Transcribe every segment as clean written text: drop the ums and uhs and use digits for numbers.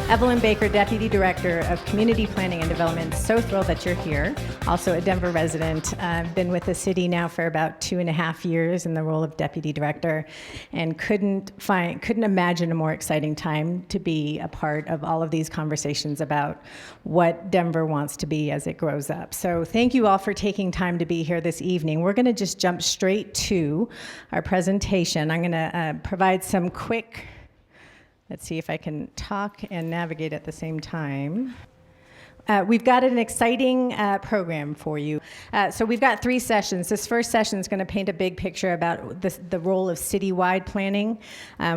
Evelyn Baker, Deputy Director of Community Planning and Development. So thrilled that you're here. Also a Denver resident. I've been with the city now for about 2.5 years in the role of Deputy Director, and couldn't imagine a more exciting time to be a part of all of these conversations about what Denver wants to be as it grows up. So thank you all for taking time to be here this evening. We're going to just jump straight to our presentation. I'm going to provide some quick. Let's see if I can talk and navigate at the same time. We've got an exciting program for you. So we've got 3 sessions. This first session is going to paint a big picture about the role of citywide planning.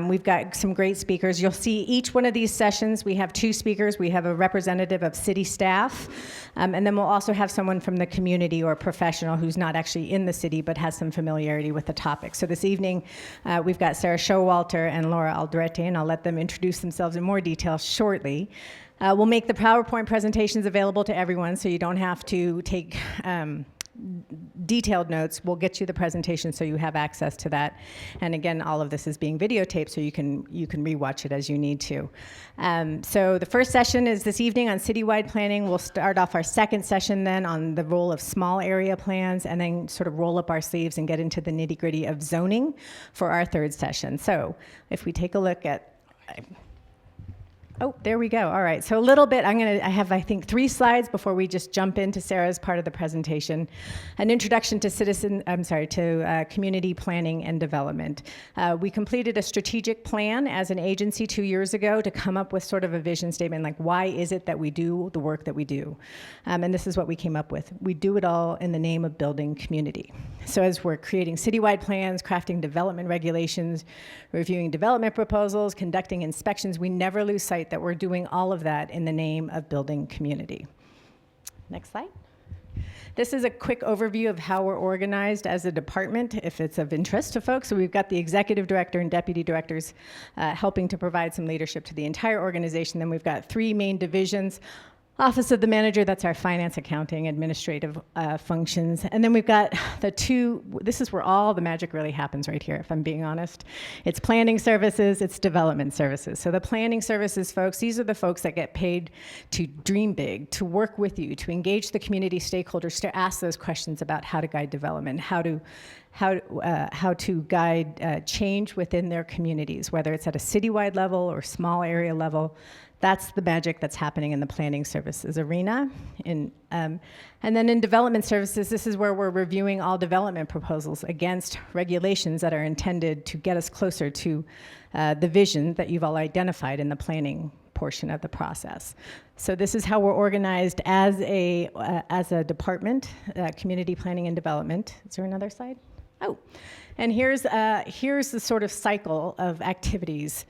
We've got some great speakers. You'll see each one of these sessions, we have 2 speakers. We have a representative of city staff, and then we'll also have someone from the community or professional who's not actually in the city but has some familiarity with the topic. So this evening, we've got Sarah Showalter and Laura Aldrete, and I'll let them introduce themselves in more detail shortly. We'll make the PowerPoint presentations available to everyone, so you don't have to take detailed notes. We'll get you the presentation so you have access to that. And again, all of this is being videotaped, so you can rewatch it as you need to. So the first session is this evening on citywide planning. We'll start off our second session then on the role of small area plans, and then sort of roll up our sleeves and get into the nitty-gritty of zoning for our third session. So if we take a look at. Oh, there we go. All right. So a little bit, I have, I think, 3 slides before we just jump into Sarah's part of the presentation. An introduction to community planning and development. We completed a strategic plan as an agency 2 years ago to come up with sort of a vision statement, like why is it that we do the work that we do? And this is what we came up with. We do it all in the name of building community. So as we're creating citywide plans, crafting development regulations, reviewing development proposals, conducting inspections, we never lose sight that we're doing all of that in the name of building community. Next slide. This is a quick overview of how we're organized as a department, if it's of interest to folks. So we've got the executive director and deputy directors helping to provide some leadership to the entire organization. Then we've got 3 main divisions. Office of the Manager, that's our finance, accounting, administrative functions. And then we've got the 2, this is where all the magic really happens right here, if I'm being honest. It's planning services, it's development services. So the planning services folks, these are the folks that get paid to dream big, to work with you, to engage the community stakeholders, to ask those questions about how to guide development, how to guide change within their communities, whether it's at a citywide level or small area level. That's the magic that's happening in the planning services arena. And then in development services, this is where we're reviewing all development proposals against regulations that are intended to get us closer to the vision that you've all identified in the planning portion of the process. So this is how we're organized as a department, community planning and development. Is there another slide? Oh, and here's the sort of cycle of activities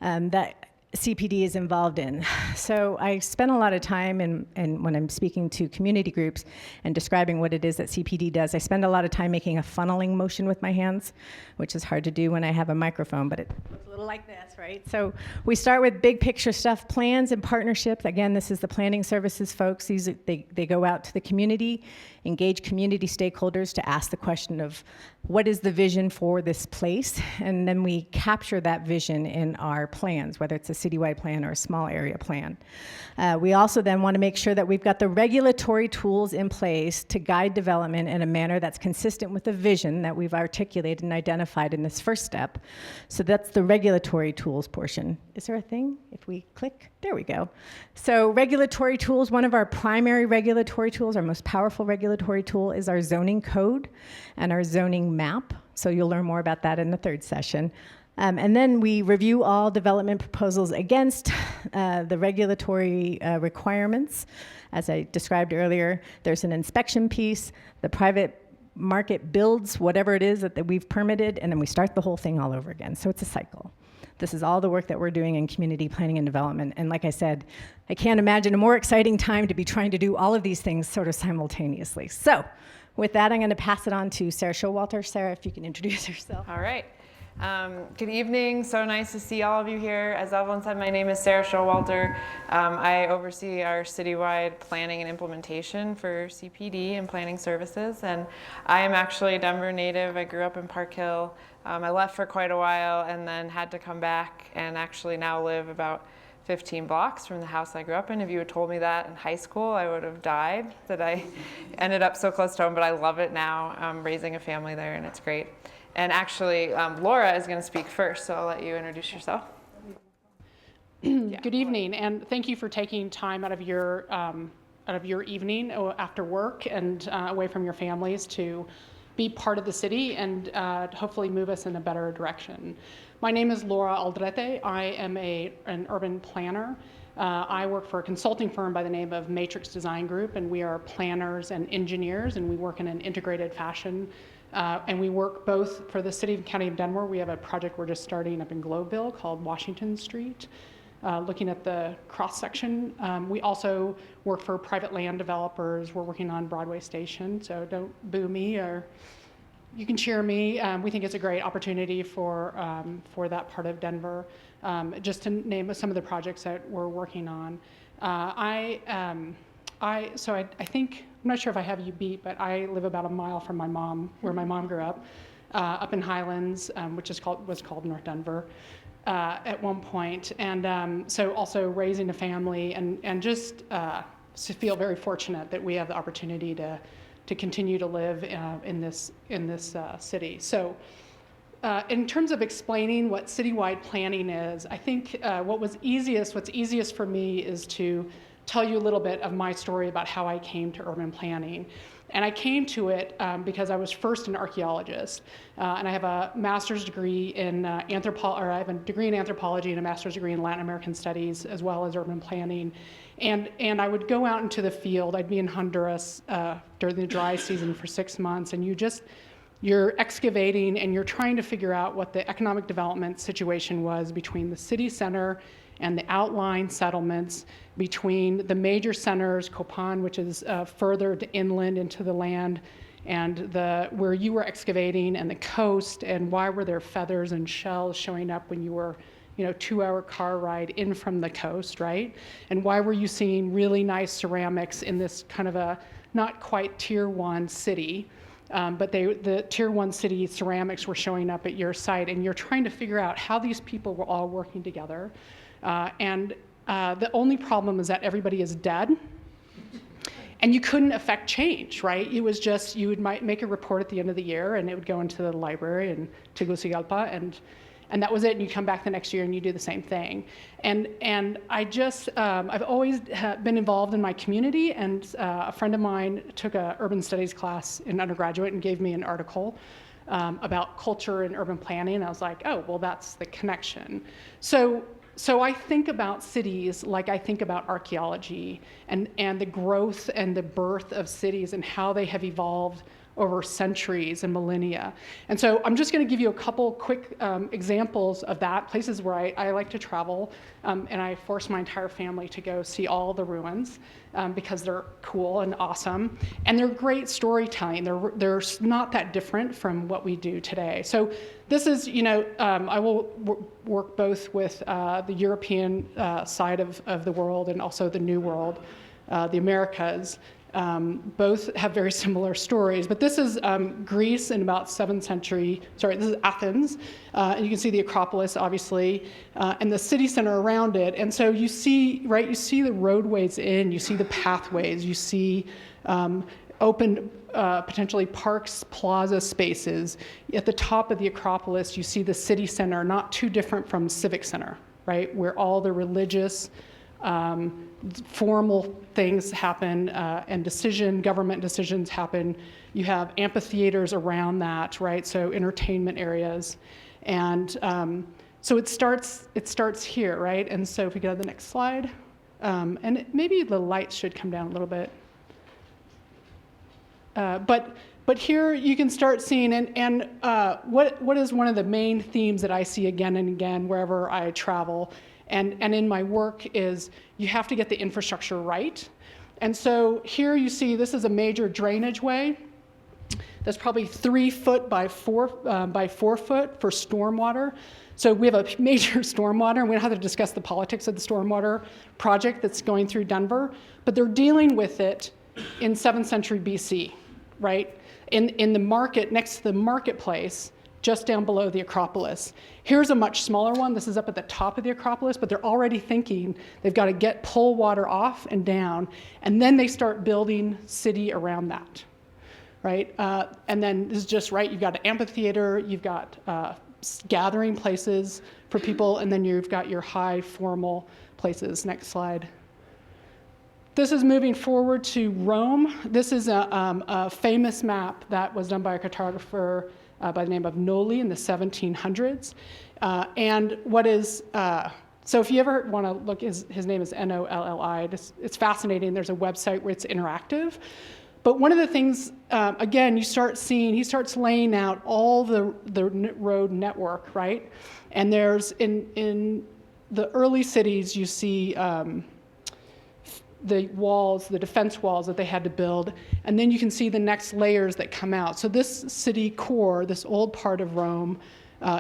that CPD is involved in. So I spend a lot of time when I'm speaking to community groups and describing what it is that CPD does, I spend a lot of time making a funneling motion with my hands, which is hard to do when I have a microphone, but it looks a little like this, right? So we start with big picture stuff, plans and partnerships. Again, this is the planning services folks. They go out to the community, engage community stakeholders to ask the question of what is the vision for this place? And then we capture that vision in our plans, whether it's a citywide plan or a small area plan. We also then want to make sure that we've got the regulatory tools in place to guide development in a manner that's consistent with the vision that we've articulated and identified in this first step. So that's the regulatory tools portion. Is there a thing? If we click, there we go. So regulatory tools, one of our primary regulatory tools, our most powerful regulatory tool is our zoning code and our zoning map. So you'll learn more about that in the third session. And then we review all development proposals against the regulatory requirements. As I described earlier, there's an inspection piece, the private market builds whatever it is that we've permitted, and then we start the whole thing all over again. So it's a cycle. This is all the work that we're doing in community planning and development. And like I said, I can't imagine a more exciting time to be trying to do all of these things sort of simultaneously. So with that, I'm going to pass it on to Sarah Showalter. Sarah, if you can introduce yourself. All right. Good evening. So nice to see all of you here. As Evelyn said, my name is Sarah Showalter. I oversee our citywide planning and implementation for CPD and planning services. And I am actually a Denver native. I grew up in Park Hill. I left for quite a while and then had to come back and actually now live about 15 blocks from the house I grew up in. If you had told me that in high school, I would have died that I ended up so close to home, but I love it now, raising a family there, and it's great. And actually, Laura is going to speak first, so I'll let you introduce yourself. Good evening, and thank you for taking time out of your evening after work and away from your families to be part of the city and hopefully move us in a better direction. My name is Laura Aldrete. I am an urban planner. I work for a consulting firm by the name of Matrix Design Group, and we are planners and engineers, and we work in an integrated fashion. And we work both for the city and county of Denver. We have a project we're just starting up in Globeville called Washington Street, looking at the cross-section. We also work for private land developers. We're working on Broadway Station, so don't boo me, or you can cheer me. We think it's a great opportunity for that part of Denver. Just to name some of the projects that we're working on. I think, I'm not sure if I have you beat, but I live about a mile from my mom, where my mom grew up in Highlands, which was called North Denver at one point. And so also raising a family and just feel very fortunate that we have the opportunity to continue to live in this city. So in terms of explaining what citywide planning is, I think what's easiest for me is to tell you a little bit of my story about how I came to urban planning. And I came to it because I was first an archaeologist, and I have a master's degree in I have a degree in anthropology and a master's degree in Latin American studies, as well as urban planning. And I would go out into the field. I'd be in Honduras during the dry season for 6 months, and you're excavating and you're trying to figure out what the economic development situation was between the city center and the outlying settlements, between the major centers, Copan, which is further inland into the land, and where you were excavating, and the coast, and why were there feathers and shells showing up when you were 2-hour car ride in from the coast, right? And why were you seeing really nice ceramics in this kind of a not quite tier 1 city? But the tier 1 city ceramics were showing up at your site, and you're trying to figure out how these people were all working together. And the only problem is that everybody is dead, and you couldn't affect change, right? It was just, might make a report at the end of the year, and it would go into the library in Tegucigalpa, and that was it. And you come back the next year and you do the same thing. And I just, I've always been involved in my community, and a friend of mine took an urban studies class in undergraduate and gave me an article about culture and urban planning. And I was like, oh, well, that's the connection. So I think about cities like I think about archaeology and the growth and the birth of cities and how they have evolved over centuries and millennia. And so I'm just going to give you a couple quick examples of that, places where I like to travel, and I force my entire family to go see all the ruins because they're cool and awesome, and they're great storytelling. They're not that different from what we do today. So this is, I will work both with the European side of the world and also the New World, the Americas. Both have very similar stories, but this is Greece in about 7th century, this is Athens, and you can see the Acropolis, obviously, and the city center around it. And so you see the roadways in, you see the pathways, you see open, potentially parks, plaza spaces. At the top of the Acropolis, you see the city center, not too different from Civic Center, right, where all the religious formal things happen and government decisions happen. You have amphitheaters around that, right? So entertainment areas. And so it starts here, right? And so if we go to the next slide, and maybe the lights should come down a little bit. But here you can start seeing, and what is one of the main themes that I see again and again wherever I travel and in my work is you have to get the infrastructure right. And so here you see this is a major drainage way that's probably 3 foot by 4 foot for stormwater. So we have a major stormwater, and we don't have to discuss the politics of the stormwater project that's going through Denver, but they're dealing with it in 7th century BC, right? In the market, next to the marketplace, just down below the Acropolis. Here's a much smaller one. This is up at the top of the Acropolis, but they're already thinking they've got to pull water off and down, and then they start building city around that, right? And then this is just right. You've got an amphitheater, you've got gathering places for people, and then you've got your high formal places. Next slide. This is moving forward to Rome. This is a famous map that was done by a cartographer by the name of Noli in the 1700s. And what is, so if you ever want to look, his name is Nolli. It's fascinating. There's a website where it's interactive. But one of the things, again, you start seeing, he starts laying out all the road network, right? And there's, in the early cities, you see the walls, the defense walls that they had to build, and then you can see the next layers that come out. So this city core, this old part of Rome,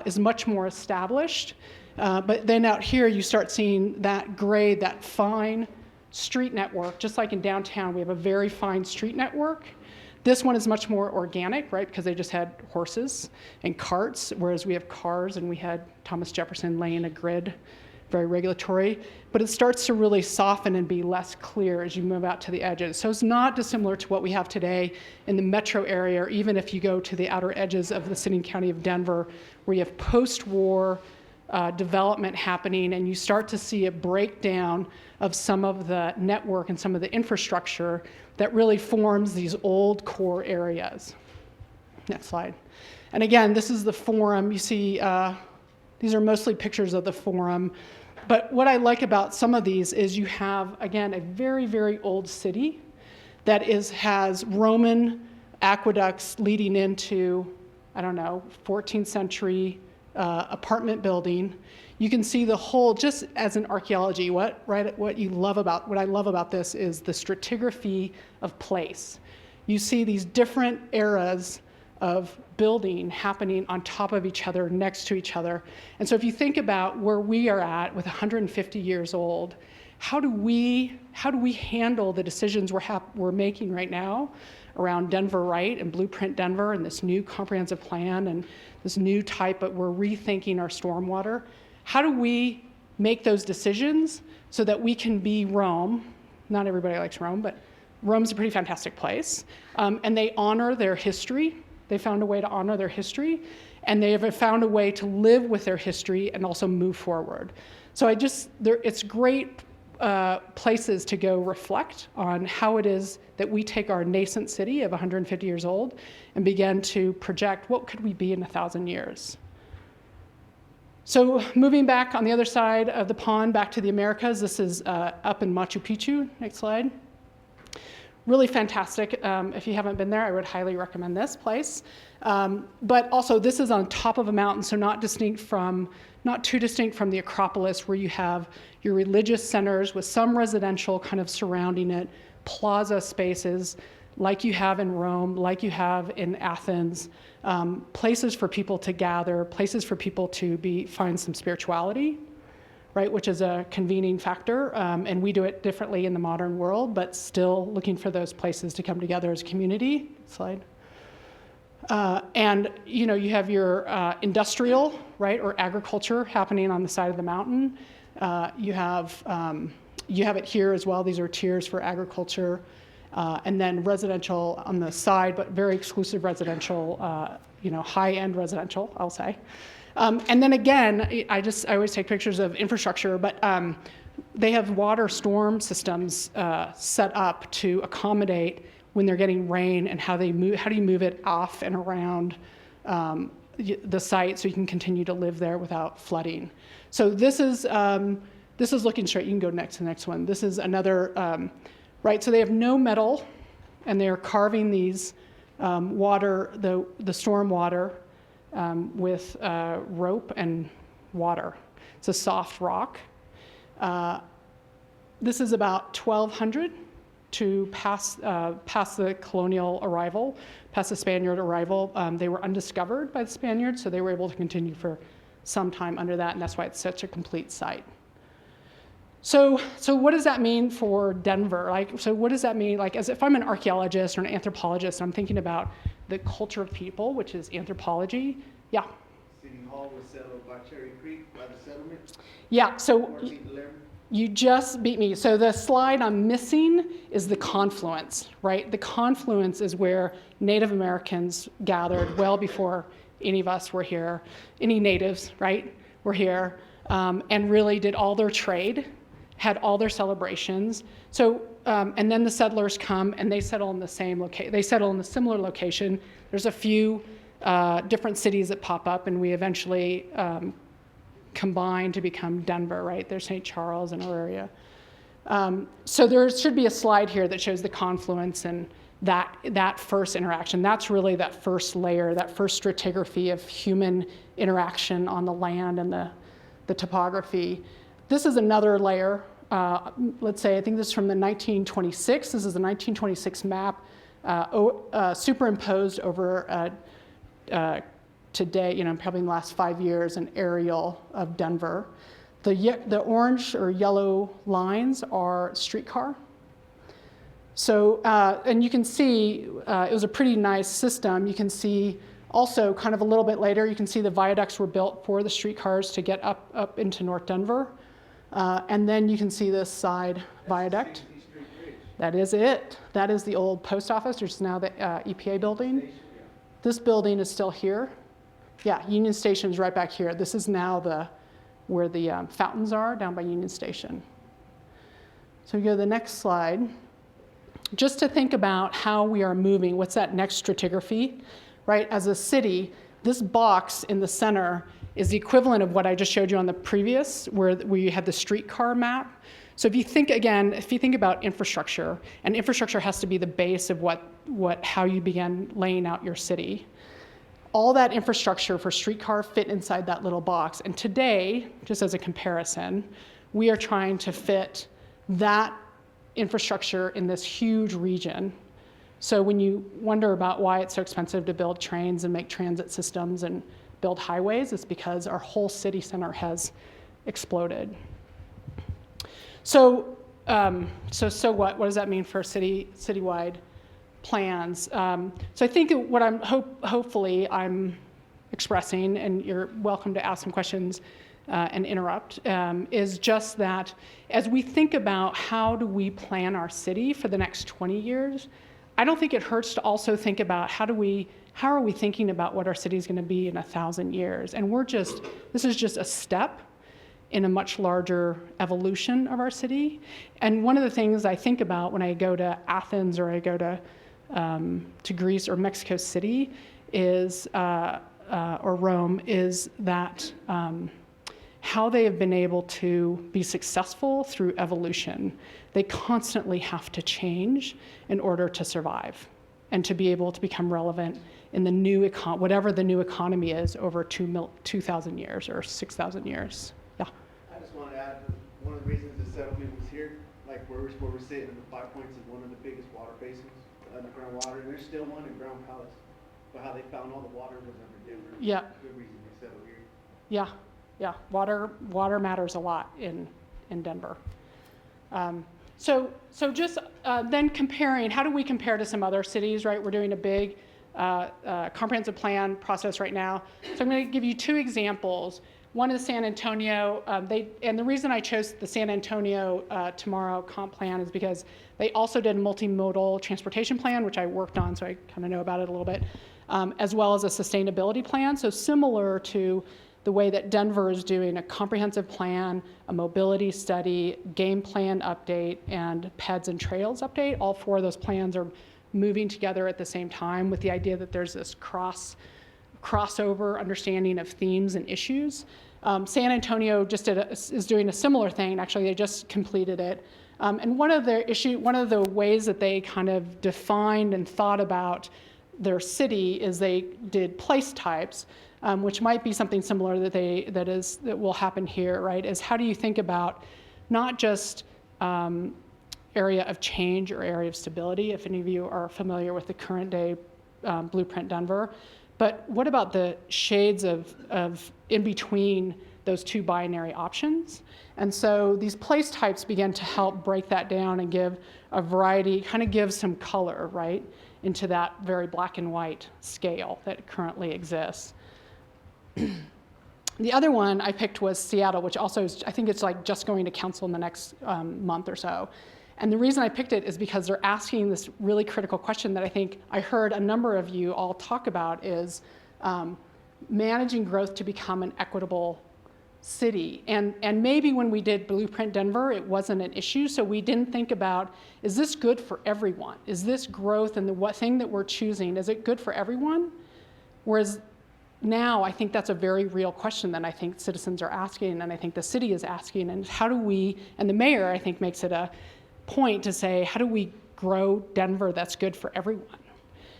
is much more established. But then out here, you start seeing that grade, that fine street network. Just like in downtown, we have a very fine street network. This one is much more organic, right? Because they just had horses and carts, whereas we have cars, and we had Thomas Jefferson laying a grid, very regulatory. But it starts to really soften and be less clear as you move out to the edges. So it's not dissimilar to what we have today in the metro area, or even if you go to the outer edges of the city and county of Denver, where you have post-war development happening, and you start to see a breakdown of some of the network and some of the infrastructure that really forms these old core areas. Next slide. And again, this is the Forum. You see, these are mostly pictures of the Forum. But what I like about some of these is you have, again, a very, very old city that has Roman aqueducts leading into, I don't know, 14th century apartment building. You can see the whole, just as an archaeology, what I love about this is the stratigraphy of place. You see these different eras of building happening on top of each other, next to each other. And so if you think about where we are at with 150 years old, how do we handle the decisions we're making right now around Denver Right and Blueprint Denver and this new comprehensive plan and this new type, but we're rethinking our stormwater? How do we make those decisions so that we can be Rome? Not everybody likes Rome, but Rome's a pretty fantastic place. And they honor their history. They found a way to honor their history, and they have found a way to live with their history and also move forward. So it's great places to go reflect on how it is that we take our nascent city of 150 years old and begin to project what could we be in 1,000 years. So moving back on the other side of the pond, back to the Americas, this is up in Machu Picchu. Next slide. Really fantastic. If you haven't been there, I would highly recommend this place. But also, this is on top of a mountain, so not too distinct from the Acropolis, where you have your religious centers with some residential kind of surrounding it, plaza spaces like you have in Rome, like you have in Athens, places for people to gather, places for people to find some spirituality, right, which is a convening factor, and we do it differently in the modern world, but still looking for those places to come together as a community. Slide. And you have your industrial, right, or agriculture happening on the side of the mountain. You have it here as well. These are tiers for agriculture, and then residential on the side, but very exclusive residential, high-end residential, I'll say. And then again, I always take pictures of infrastructure, but they have water storm systems set up to accommodate when they're getting rain, and how do you move it off and around the site so you can continue to live there without flooding. So this is looking straight. You can go next to the next one. This is another, right, so they have no metal, and they're carving these the storm water with rope and water. It's a soft rock. This is about 1200 to pass the colonial arrival, past the Spaniard arrival. They were undiscovered by the Spaniards, so they were able to continue for some time under that, and that's why it's such a complete site. So what does that mean for Denver? So what does that mean? As if I'm an archaeologist or an anthropologist, I'm thinking about the culture of people, which is anthropology, Yeah. City Hall was settled by Cherry Creek, by the settlement, Yeah, so 1411. you just beat me. So the slide I'm missing is the confluence, right? The confluence is where Native Americans gathered well before any of us were here, any natives, right, were here, and really did all their trade, had all their celebrations. So, and then the settlers come and they settle in the same location. They settle in a similar location. There's a few different cities that pop up, and we eventually combine to become Denver, right? There's St. Charles and Auraria. So there should be a slide here that shows the confluence and that first interaction. That's really that first layer, that first stratigraphy of human interaction on the land and the topography. This is another layer. Let's say, I think this is from the 1926. This is the 1926 map superimposed over today, probably in the last 5 years, an aerial of Denver. The orange or yellow lines are streetcar. So, and you can see, it was a pretty nice system. You can see also kind of a little bit later, you can see the viaducts were built for the streetcars to get up into North Denver. And then you can see this side viaduct. That is it. That is the old post office, which is now the EPA building. This building is still here. Yeah, Union Station is right back here. This is now where the fountains are, down by Union Station. So we go to the next slide. Just to think about how we are moving, what's that next stratigraphy, right? As a city, this box in the center is the equivalent of what I just showed you on the previous, where we had the streetcar map. So if you think about infrastructure, and infrastructure has to be the base of how you began laying out your city. All that infrastructure for streetcar fit inside that little box. And today, just as a comparison, we are trying to fit that infrastructure in this huge region. So when you wonder about why it's so expensive to build trains and make transit systems and build highways, it's because our whole city center has exploded. So what? What does that mean for citywide plans? So I think what I'm hopefully I'm expressing, and you're welcome to ask some questions and interrupt, is just that as we think about how do we plan our city for the next 20 years, I don't think it hurts to also think about how are we thinking about what our city is going to be in 1,000 years? And this is just a step in a much larger evolution of our city. And one of the things I think about when I go to Athens or I go to Greece or Mexico City is, or Rome, is that how they have been able to be successful through evolution. They constantly have to change in order to survive and to be able to become relevant in the new whatever the new economy is over 2,000 years or 6,000 years. Yeah. I just want to add, one of the reasons the settlement was here, like where we're sitting in the 5 Points is one of the biggest water basins, underground water, and there's still one in Ground Palace. But how they found all the water was under Denver. Yeah. Good reason they settled here. Yeah. Yeah, water matters a lot in Denver. So just then comparing, how do we compare to some other cities, right? We're doing a big comprehensive plan process right now. So I'm going to give you 2 examples. One is San Antonio. And the reason I chose the San Antonio Tomorrow comp plan is because they also did a multimodal transportation plan, which I worked on, so I kind of know about it a little bit, as well as a sustainability plan. So similar to the way that Denver is doing a comprehensive plan, a mobility study, game plan update, and PEDS and trails update. All 4 of those plans are moving together at the same time with the idea that there's this crossover understanding of themes and issues. San Antonio just is doing a similar thing. Actually, they just completed it. And one of the ways that they kind of defined and thought about their city is they did place types. Which might be something similar that will happen here, right? Is how do you think about not just area of change or area of stability, if any of you are familiar with the current day Blueprint Denver, but what about the shades of in between those 2 binary options? And so these place types begin to help break that down and give a variety, kind of give some color, right, into that very black and white scale that currently exists. The other one I picked was Seattle, which also is, I think it's like just going to council in the next month or so. And the reason I picked it is because they're asking this really critical question that I think I heard a number of you all talk about is managing growth to become an equitable city. And maybe when we did Blueprint Denver, it wasn't an issue, so we didn't think about, is this good for everyone? Is this growth and the thing that we're choosing, is it good for everyone? Whereas now I think that's a very real question that I think citizens are asking, and I think the city is asking, and how do we, and the mayor I think makes it a point to say, how do we grow Denver that's good for everyone?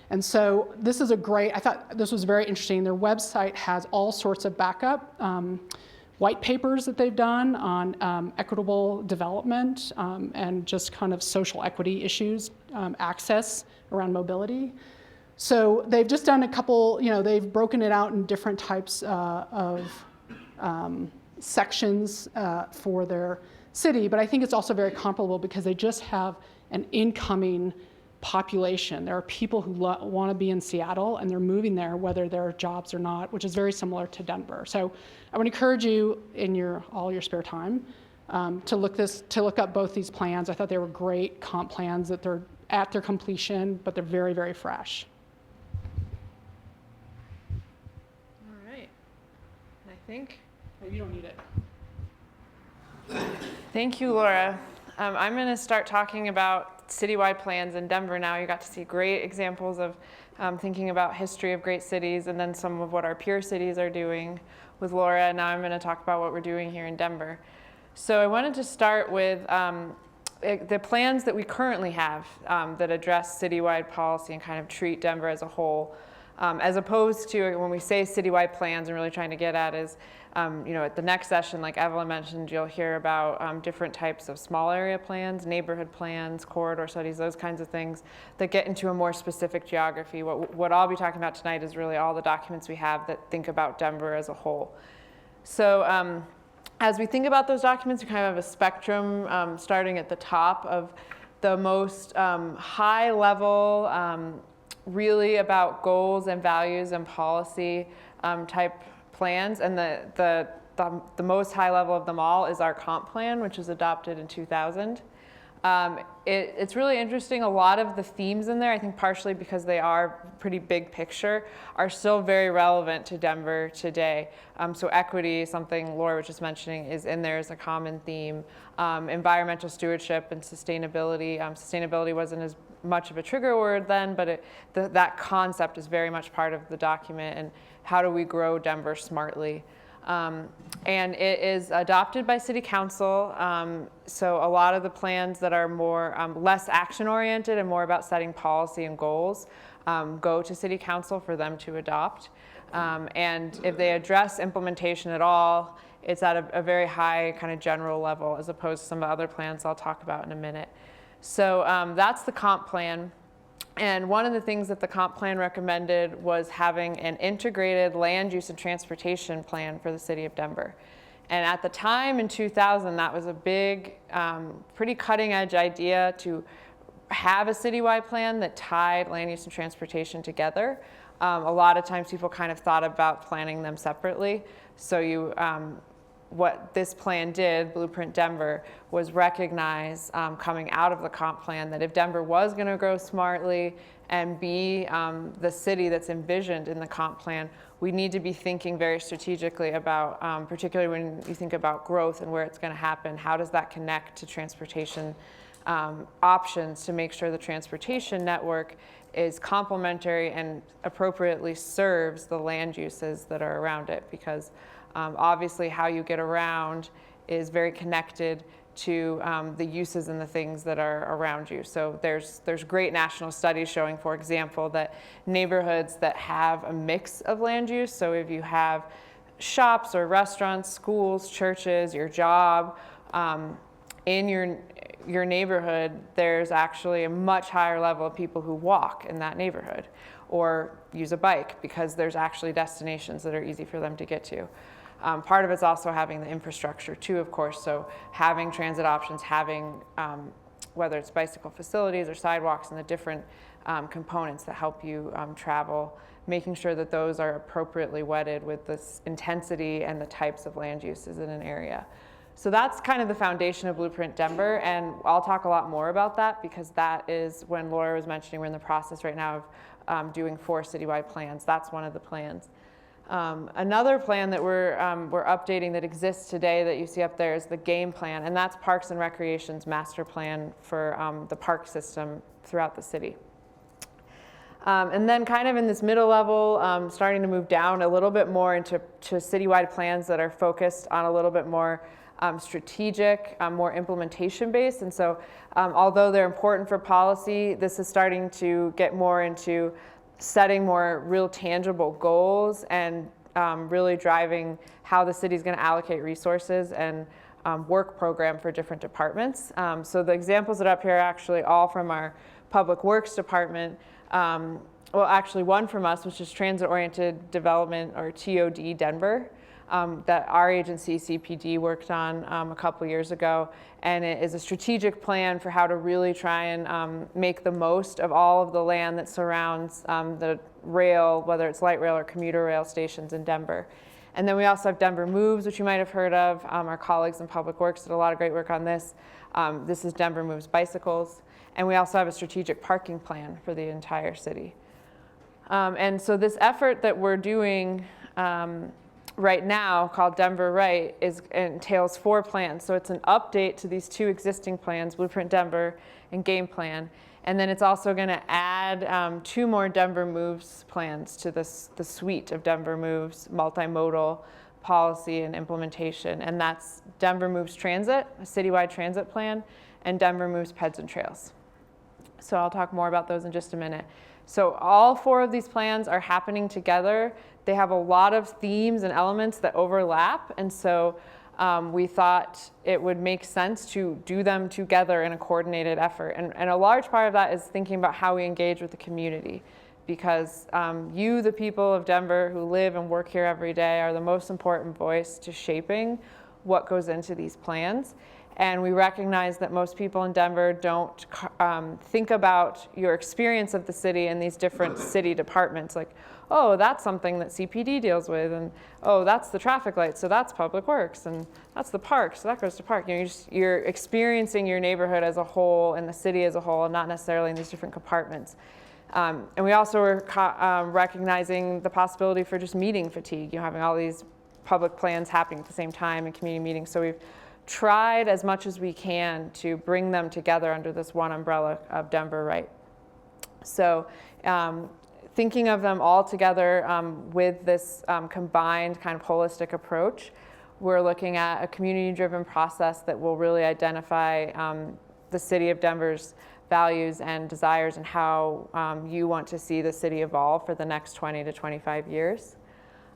And so this is I thought this was very interesting. Their website has all sorts of backup white papers that they've done on equitable development and just kind of social equity issues, access around mobility. So they've just done a couple, they've broken it out in different types of sections for their city, but I think it's also very comparable because they just have an incoming population. There are people who want to be in Seattle and they're moving there whether there are jobs or not, which is very similar to Denver. So I would encourage you in all your spare time to look up both these plans. I thought they were great comp plans that they're at their completion, but they're very, very fresh. All right. I think. Oh, you don't need it. Thank you, Laura. I'm going to start talking about citywide plans in Denver now. You got to see great examples of thinking about history of great cities and then some of what our peer cities are doing with Laura. Now I'm going to talk about what we're doing here in Denver. So I wanted to start with the plans that we currently have that address citywide policy and kind of treat Denver as a whole, as opposed to when we say citywide plans and really trying to get at is, at the next session, like Evelyn mentioned, you'll hear about different types of small area plans, neighborhood plans, corridor studies, those kinds of things that get into a more specific geography. What I'll be talking about tonight is really all the documents we have that think about Denver as a whole. So as we think about those documents, we kind of have a spectrum starting at the top of the most high level, really about goals and values and policy type plans, and the most high level of them all is our comp plan, which was adopted in 2000. It's really interesting. A lot of the themes in there, I think partially because they are pretty big picture, are still very relevant to Denver today. So equity, something Laura was just mentioning, is in there as a common theme. Environmental stewardship and sustainability. Sustainability wasn't as much of a trigger word then, but that concept is very much part of the document, and how do we grow Denver smartly. And it is adopted by City Council, so a lot of the plans that are more less action-oriented and more about setting policy and goals go to City Council for them to adopt. And if they address implementation at all, it's at a very high kind of general level as opposed to some of the other plans I'll talk about in a minute. So that's the comp plan. And one of the things that the comp plan recommended was having an integrated land use and transportation plan for the city of Denver. And at the time in 2000, that was a big, pretty cutting edge idea to have a citywide plan that tied land use and transportation together. A lot of times people kind of thought about planning them separately. So what this plan did, Blueprint Denver, was recognize coming out of the comp plan that if Denver was going to grow smartly and be the city that's envisioned in the comp plan, we need to be thinking very strategically about, particularly when you think about growth and where it's going to happen, how does that connect to transportation options to make sure the transportation network is complementary and appropriately serves the land uses that are around it, because obviously how you get around is very connected to the uses and the things that are around you. So there's great national studies showing, for example, that neighborhoods that have a mix of land use, so if you have shops or restaurants, schools, churches, your job, in your neighborhood, there's actually a much higher level of people who walk in that neighborhood or use a bike because there's actually destinations that are easy for them to get to. Part of it's also having the infrastructure too, of course, so having transit options, having whether it's bicycle facilities or sidewalks and the different components that help you travel making sure that those are appropriately wedded with this intensity and the types of land uses in an area. So that's kind of the foundation of Blueprint Denver, and I'll talk a lot more about that because that is, when Laura was mentioning, we're in the process right now of doing 4 citywide plans. That's one of the plans. Another plan that we're updating that exists today that you see up there is the game plan, and that's Parks and Recreation's master plan for the park system throughout the city. And then kind of in this middle level, starting to move down a little bit more into citywide plans that are focused on a little bit more strategic, more implementation based. And so although they're important for policy, this is starting to get more into setting more real tangible goals and really driving how the city is going to allocate resources and work program for different departments. So the examples that are up here are actually all from our Public Works Department. Well, actually one from us, which is Transit Oriented Development, or TOD Denver, that our agency, CPD, worked on a couple years ago. And it is a strategic plan for how to really try and make the most of all of the land that surrounds the rail, whether it's light rail or commuter rail stations in Denver. And then we also have Denver Moves, which you might have heard of. Our colleagues in Public Works did a lot of great work on this. This is Denver Moves Bicycles. And we also have a strategic parking plan for the entire city. And so this effort that we're doing right now, called Denver Right, entails 4 plans. So it's an update to these 2 existing plans, Blueprint Denver and Game Plan. And then it's also going to add 2 more Denver Moves plans to the suite of Denver Moves multimodal policy and implementation. And that's Denver Moves Transit, a citywide transit plan, and Denver Moves Peds and Trails. So I'll talk more about those in just a minute. So all 4 of these plans are happening together. They have a lot of themes and elements that overlap, and so we thought it would make sense to do them together in a coordinated effort. And a large part of that is thinking about how we engage with the community, because you, the people of Denver who live and work here every day, are the most important voice to shaping what goes into these plans. And we recognize that most people in Denver don't think about your experience of the city in these different city departments. Like, oh, that's something that CPD deals with, and oh, that's the traffic lights, so that's Public Works, and that's the park, so that goes to park. You know, you're experiencing your neighborhood as a whole and the city as a whole, and not necessarily in these different compartments. And we also were recognizing the possibility for just meeting fatigue, you know, having all these public plans happening at the same time in community meetings. So we've tried as much as we can to bring them together under this one umbrella of Denver Right. So thinking of them all together with this combined kind of holistic approach, we're looking at a community-driven process that will really identify the city of Denver's values and desires and how you want to see the city evolve for the next 20 to 25 years.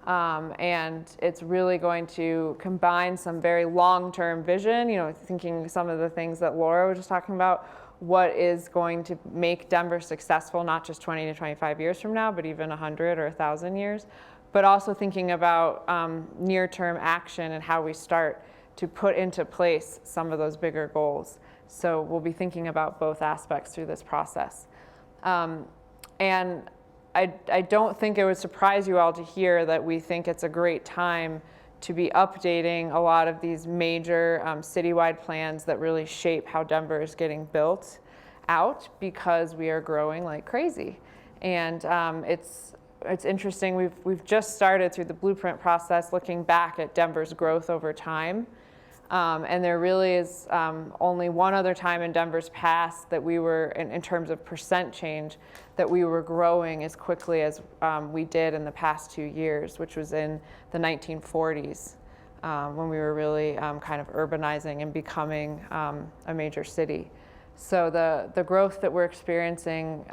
And it's really going to combine some very long-term vision, you know, thinking some of the things that Laura was just talking about, what is going to make Denver successful, not just 20 to 25 years from now, but even 100 or 1,000 years, but also thinking about near-term action and how we start to put into place some of those bigger goals. So we'll be thinking about both aspects through this process. And I don't think it would surprise you all to hear that we think it's a great time to be updating a lot of these major citywide plans that really shape how Denver is getting built out, because we are growing like crazy. And it's interesting, we've just started through the blueprint process looking back at Denver's growth over time. And there really is only one other time in Denver's past that we were, in terms of percent change, that we were growing as quickly as we did in the past 2 years, which was in the 1940s, when we were really kind of urbanizing and becoming a major city. So the growth that we're experiencing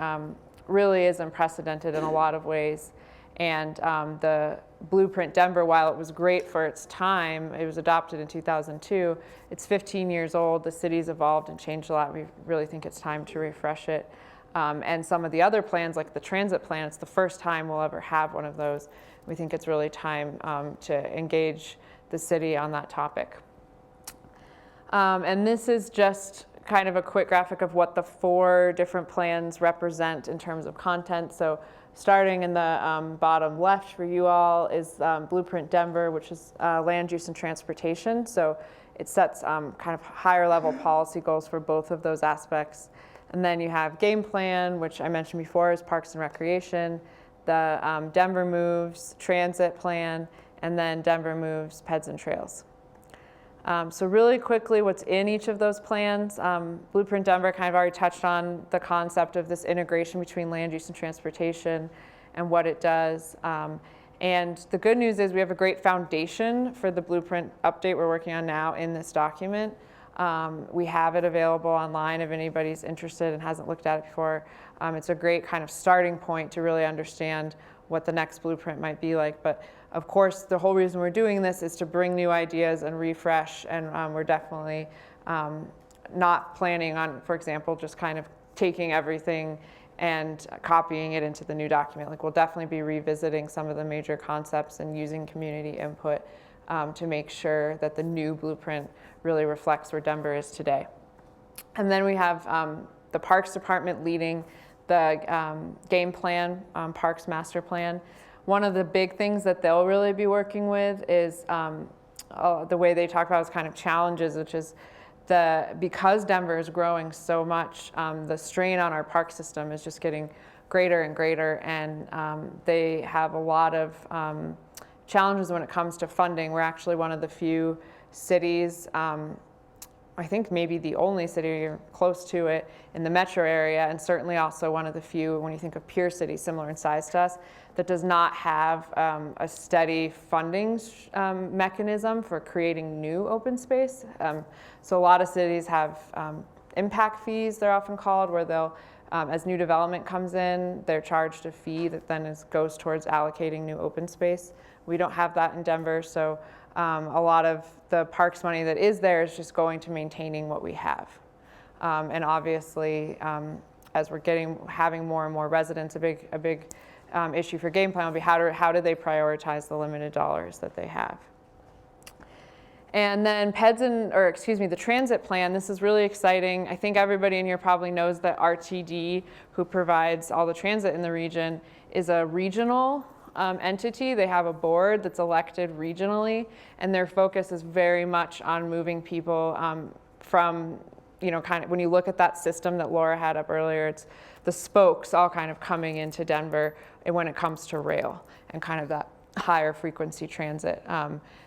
really is unprecedented in a lot of ways. And the Blueprint Denver, while it was great for its time, it was adopted in 2002, it's 15 years old, the city's evolved and changed a lot. We really think it's time to refresh it. And some of the other plans, like the transit plan, it's the first time we'll ever have one of those. We think it's really time to engage the city on that topic. And this is just kind of a quick graphic of what the 4 different plans represent in terms of content. So Starting in the bottom left for you all is Blueprint Denver, which is land use and transportation. So it sets kind of higher level policy goals for both of those aspects. And then you have Game Plan, which I mentioned before is Parks and Recreation, the Denver Moves Transit Plan, and then Denver Moves Peds and Trails. So really quickly, what's in each of those plans? Blueprint Denver kind of already touched on the concept of this integration between land use and transportation and what it does. And the good news is we have a great foundation for the blueprint update we're working on now in this document. We have it available online if anybody's interested and hasn't looked at it before. It's a great kind of starting point to really understand what the next blueprint might be like. But of course, the whole reason we're doing this is to bring new ideas and refresh, and we're definitely not planning on, for example, just kind of taking everything and copying it into the new document. Like, we'll definitely be revisiting some of the major concepts and using community input to make sure that the new blueprint really reflects where Denver is today. And then we have the Parks Department leading the Game Plan, Parks Master Plan. One of the big things that they'll really be working with is the way they talk about is kind of challenges, which is because Denver is growing so much, the strain on our park system is just getting greater and greater, and they have a lot of challenges when it comes to funding. We're actually one of the few cities, I think maybe the only city close to it in the metro area, and certainly also one of the few, when you think of peer cities similar in size to us, that does not have a steady funding mechanism for creating new open space. So a lot of cities have impact fees, they're often called, where they'll, as new development comes in, they're charged a fee that then goes towards allocating new open space. We don't have that in Denver, so a lot of the parks money that is there is just going to maintaining what we have. And obviously, as we're having more and more residents, a big issue for Game Plan will be how do they prioritize the limited dollars that they have. And then the transit plan, this is really exciting. I think everybody in here probably knows that RTD, who provides all the transit in the region, is a regional entity. They have a board that's elected regionally, and their focus is very much on moving people from, kind of, when you look at that system that Laura had up earlier, it's the spokes all kind of coming into Denver, and when it comes to rail and kind of that higher frequency transit.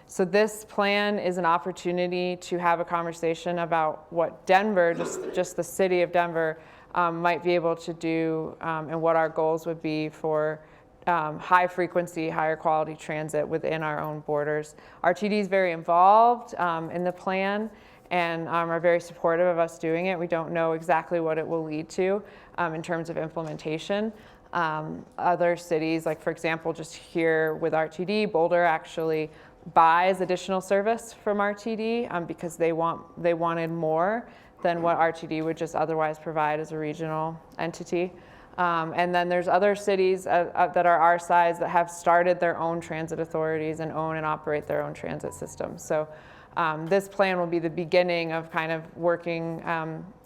So this plan is an opportunity to have a conversation about what Denver, just the city of Denver, might be able to do, and what our goals would be for high frequency, higher quality transit within our own borders. RTD is very involved in the plan and are very supportive of us doing it. We don't know exactly what it will lead to in terms of implementation. Other cities, like for example, just here with RTD, Boulder actually buys additional service from RTD because they wanted more than what RTD would just otherwise provide as a regional entity. And then there's other cities that are our size that have started their own transit authorities and own and operate their own transit systems. So this plan will be the beginning of kind of working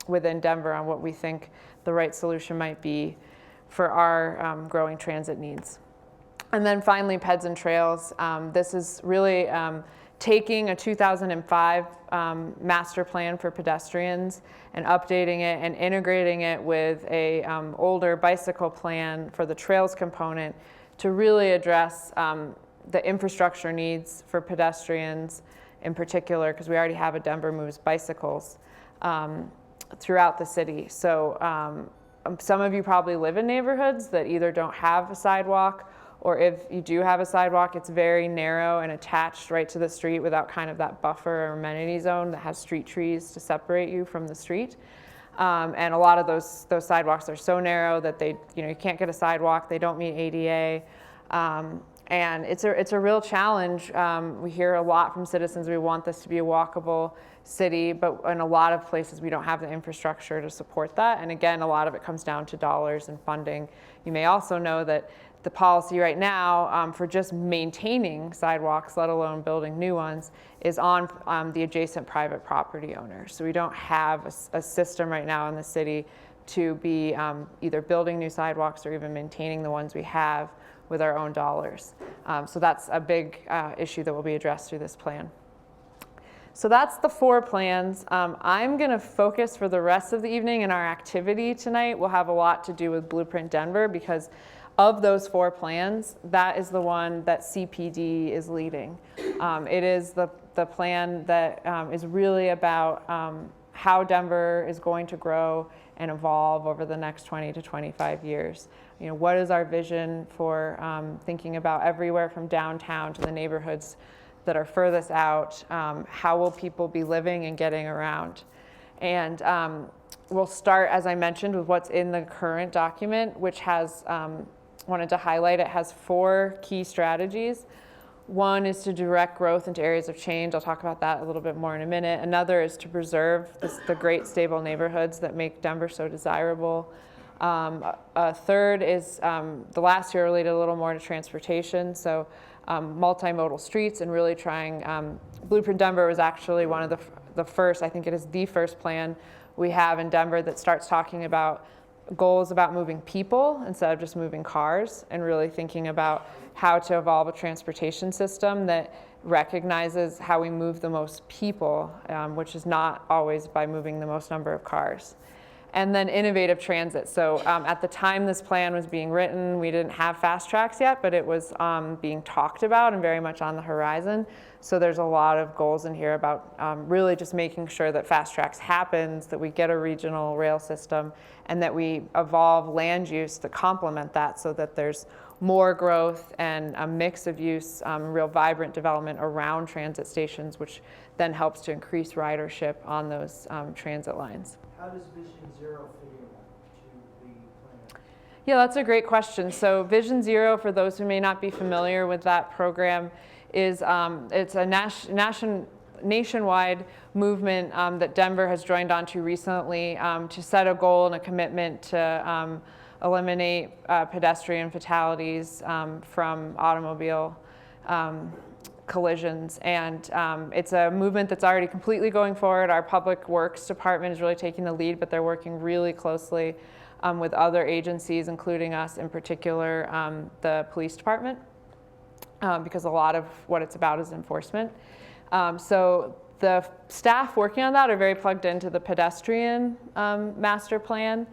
within Denver on what we think the right solution might be for our growing transit needs. And then finally, Peds and Trails. This is really taking a 2005 master plan for pedestrians and updating it and integrating it with a older bicycle plan for the trails component to really address the infrastructure needs for pedestrians in particular, because we already have a Denver Moves bicycles throughout the city. So some of you probably live in neighborhoods that either don't have a sidewalk, or if you do have a sidewalk, it's very narrow and attached right to the street without kind of that buffer or amenity zone that has street trees to separate you from the street. And a lot of those sidewalks are so narrow that you can't get a sidewalk. They don't meet ADA. And it's a real challenge. We hear a lot from citizens. We want this to be a walkable city, but in a lot of places we don't have the infrastructure to support that. And again, a lot of it comes down to dollars and funding. You may also know that the policy right now for just maintaining sidewalks, let alone building new ones, is on the adjacent private property owners. So we don't have a system right now in the city to be either building new sidewalks or even maintaining the ones we have with our own dollars. So that's a big issue that will be addressed through this plan. So that's the 4 plans. I'm going to focus for the rest of the evening, and our activity tonight will have a lot to do with Blueprint Denver, because of those 4 plans, that is the one that CPD is leading. It is the plan that is really about how Denver is going to grow and evolve over the next 20 to 25 years. You know, what is our vision for thinking about everywhere from downtown to the neighborhoods that are furthest out? How will people be living and getting around? And we'll start, as I mentioned, with what's in the current document, which has, wanted to highlight, it has 4 key strategies. One is to direct growth into areas of change. I'll talk about that a little bit more in a minute. Another is to preserve the great stable neighborhoods that make Denver so desirable. A third is, the last year related a little more to transportation. So multimodal streets, and really trying, Blueprint Denver was actually one of the first, I think it is the first plan we have in Denver that starts talking about goals about moving people instead of just moving cars, and really thinking about how to evolve a transportation system that recognizes how we move the most people, which is not always by moving the most number of cars. And then innovative transit. So at the time this plan was being written, we didn't have fast tracks yet, but it was being talked about and very much on the horizon. So there's a lot of goals in here about really just making sure that fast tracks happens, that we get a regional rail system, and that we evolve land use to complement that, so that there's more growth and a mix of use, real vibrant development around transit stations, which then helps to increase ridership on those transit lines. How does Vision Zero fit into the plan? Yeah, that's a great question. So Vision Zero, for those who may not be familiar with that program, is it's a nationwide movement that Denver has joined onto recently to set a goal and a commitment to eliminate pedestrian fatalities from automobile collisions. And it's a movement that's already completely going forward. Our Public Works Department is really taking the lead, but they're working really closely with other agencies, including us in particular, the police department, because a lot of what it's about is enforcement. So the staff working on that are very plugged into the pedestrian master plan.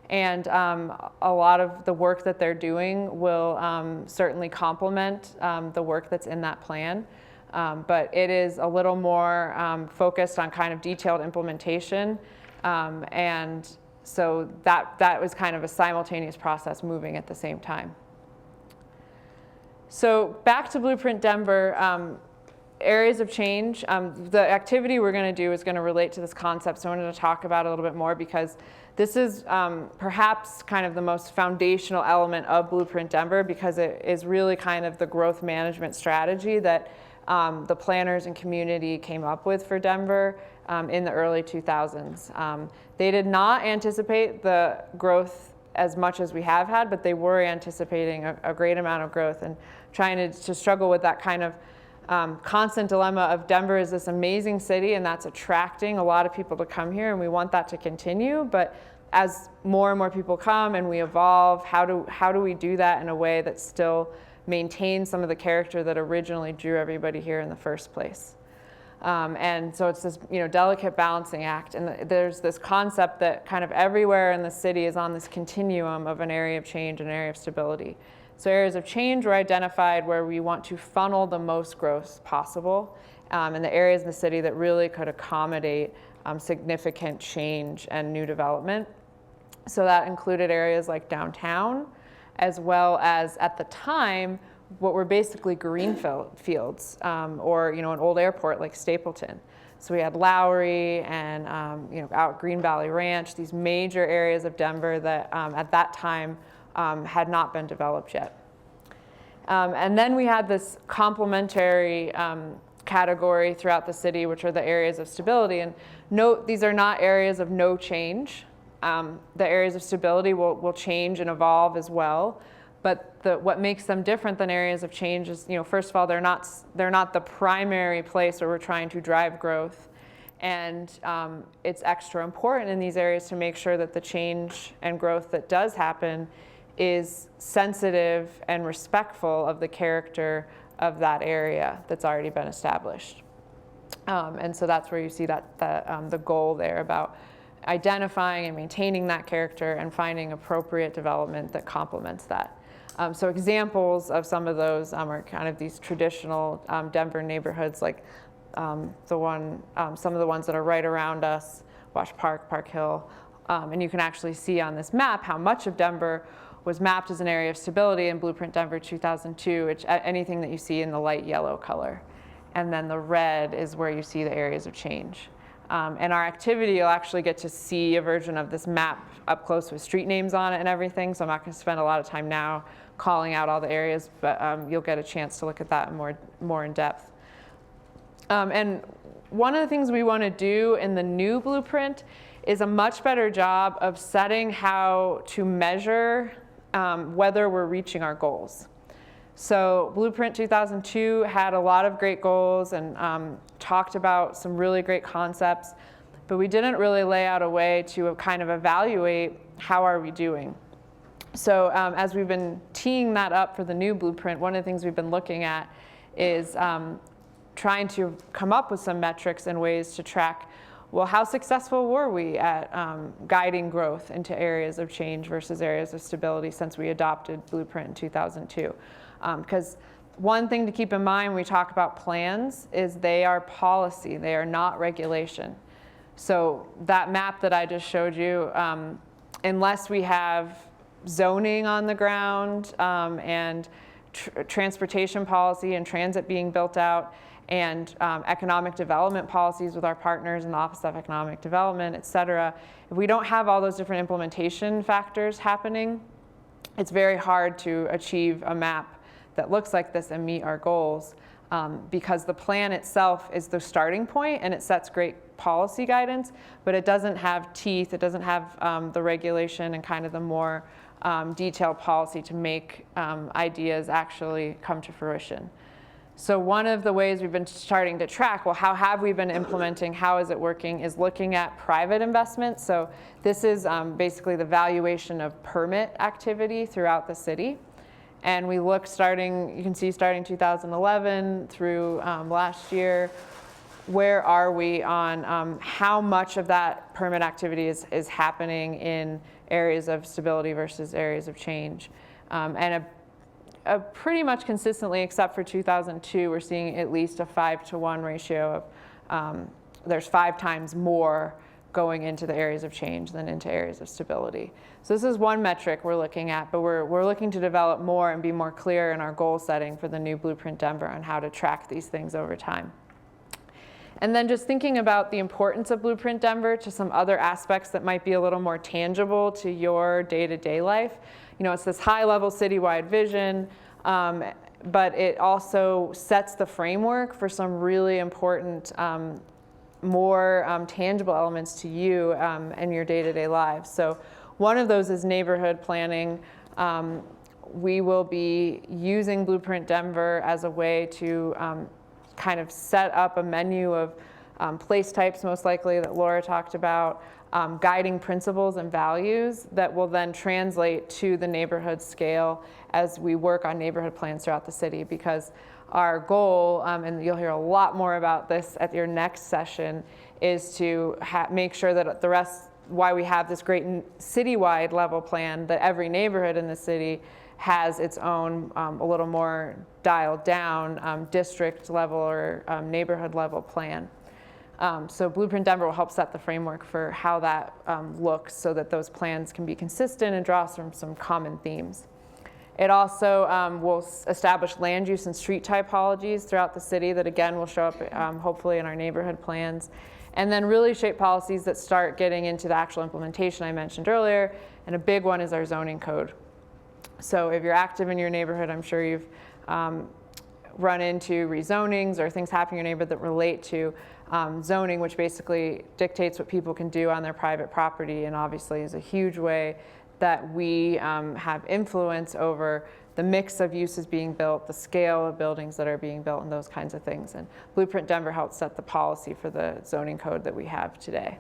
And a lot of the work that they're doing will certainly complement the work that's in that plan. But it is a little more focused on kind of detailed implementation. And so that was kind of a simultaneous process moving at the same time. So back to Blueprint Denver. Areas of change. The activity we're going to do is going to relate to this concept, so I wanted to talk about it a little bit more, because this is perhaps kind of the most foundational element of Blueprint Denver, because it is really kind of the growth management strategy that the planners and community came up with for Denver in the early 2000s. They did not anticipate the growth as much as we have had, but they were anticipating a great amount of growth, and trying to struggle with that kind of constant dilemma of Denver is this amazing city, and that's attracting a lot of people to come here, and we want that to continue. But as more and more people come and we evolve, how do we do that in a way that still maintains some of the character that originally drew everybody here in the first place? And so it's this delicate balancing act, and there's this concept that kind of everywhere in the city is on this continuum of an area of change and an area of stability. So areas of change were identified where we want to funnel the most growth possible, and the areas in the city that really could accommodate significant change and new development. So that included areas like downtown, as well as, at the time, what were basically green fields, or an old airport like Stapleton. So we had Lowry and out Green Valley Ranch, these major areas of Denver that at that time had not been developed yet. And then we had this complementary category throughout the city, which are the areas of stability. And note, these are not areas of no change. The areas of stability will change and evolve as well. But what makes them different than areas of change is, first of all, they're not the primary place where we're trying to drive growth. And it's extra important in these areas to make sure that the change and growth that does happen is sensitive and respectful of the character of that area that's already been established. And so that's where you see that the goal there about identifying and maintaining that character and finding appropriate development that complements that. So examples of some of those are kind of these traditional Denver neighborhoods, like some of the ones that are right around us, Wash Park, Park Hill. And you can actually see on this map how much of Denver was mapped as an area of stability in Blueprint Denver 2002, which anything that you see in the light yellow color. And then the red is where you see the areas of change. And our activity, you'll actually get to see a version of this map up close with street names on it and everything. So I'm not going to spend a lot of time now calling out all the areas, but you'll get a chance to look at that more in depth. And one of the things we want to do in the new blueprint is a much better job of setting how to measure whether we're reaching our goals. So Blueprint 2002 had a lot of great goals and talked about some really great concepts, but we didn't really lay out a way to kind of evaluate how are we doing. So as we've been teeing that up for the new blueprint, one of the things we've been looking at is trying to come up with some metrics and ways to track, well, how successful were we at guiding growth into areas of change versus areas of stability since we adopted Blueprint in 2002? Because one thing to keep in mind when we talk about plans is they are policy, they are not regulation. So that map that I just showed you, unless we have zoning on the ground and transportation policy and transit being built out, and economic development policies with our partners in the Office of Economic Development, et cetera, if we don't have all those different implementation factors happening, it's very hard to achieve a map that looks like this and meet our goals, because the plan itself is the starting point and it sets great policy guidance, but it doesn't have teeth, it doesn't have the regulation and kind of the more detailed policy to make ideas actually come to fruition. So one of the ways we've been starting to track, well, how have we been implementing, how is it working, is looking at private investment. So this is basically the valuation of permit activity throughout the city. And we look starting, you can see starting 2011 through last year, where are we on how much of that permit activity is happening in areas of stability versus areas of change. And pretty much consistently, except for 2002, we're seeing at least a 5-to-1 ratio of there's 5 times more going into the areas of change than into areas of stability. So this is one metric we're looking at, but we're looking to develop more and be more clear in our goal setting for the new Blueprint Denver on how to track these things over time. And then just thinking about the importance of Blueprint Denver to some other aspects that might be a little more tangible to your day-to-day life. You know, it's this high-level citywide vision, but it also sets the framework for some really important, more tangible elements to you and your day-to-day lives. So one of those is neighborhood planning. We will be using Blueprint Denver as a way to kind of set up a menu of place types, most likely, that Laura talked about, guiding principles and values that will then translate to the neighborhood scale as we work on neighborhood plans throughout the city. Because our goal, and you'll hear a lot more about this at your next session, is to make sure that the rest, why we have this great citywide level plan, that every neighborhood in the city has its own a little more dialed down district level or neighborhood level plan. So Blueprint Denver will help set the framework for how that looks so that those plans can be consistent and draw from some common themes. It also will establish land use and street typologies throughout the city that again will show up hopefully in our neighborhood plans. And then really shape policies that start getting into the actual implementation I mentioned earlier. And a big one is our zoning code. So if you're active in your neighborhood, I'm sure you've run into rezonings or things happening in your neighborhood that relate to zoning, which basically dictates what people can do on their private property, and obviously is a huge way that we have influence over the mix of uses being built, the scale of buildings that are being built, and those kinds of things. And Blueprint Denver helps set the policy for the zoning code that we have today.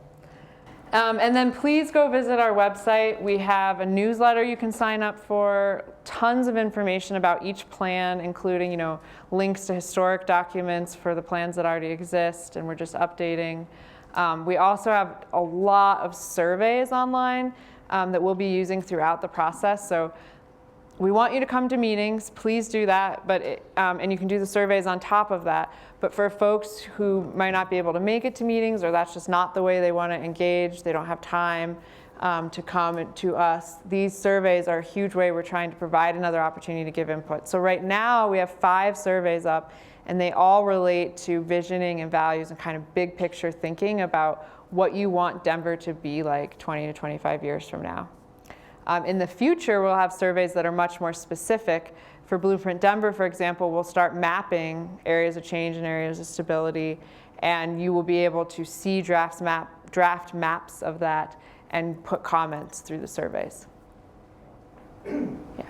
And then please go visit our website. We have a newsletter you can sign up for, tons of information about each plan, including links to historic documents for the plans that already exist, and we're just updating. We also have a lot of surveys online that we'll be using throughout the process. So we want you to come to meetings, please do that, and you can do the surveys on top of that. But for folks who might not be able to make it to meetings, or that's just not the way they want to engage, they don't have time to come to us, these surveys are a huge way we're trying to provide another opportunity to give input. So right now we have 5 surveys up, and they all relate to visioning and values and kind of big picture thinking about what you want Denver to be like 20 to 25 years from now. In the future, we'll have surveys that are much more specific. For Blueprint Denver, for example, we'll start mapping areas of change and areas of stability, and you will be able to see draft maps of that and put comments through the surveys. Yeah.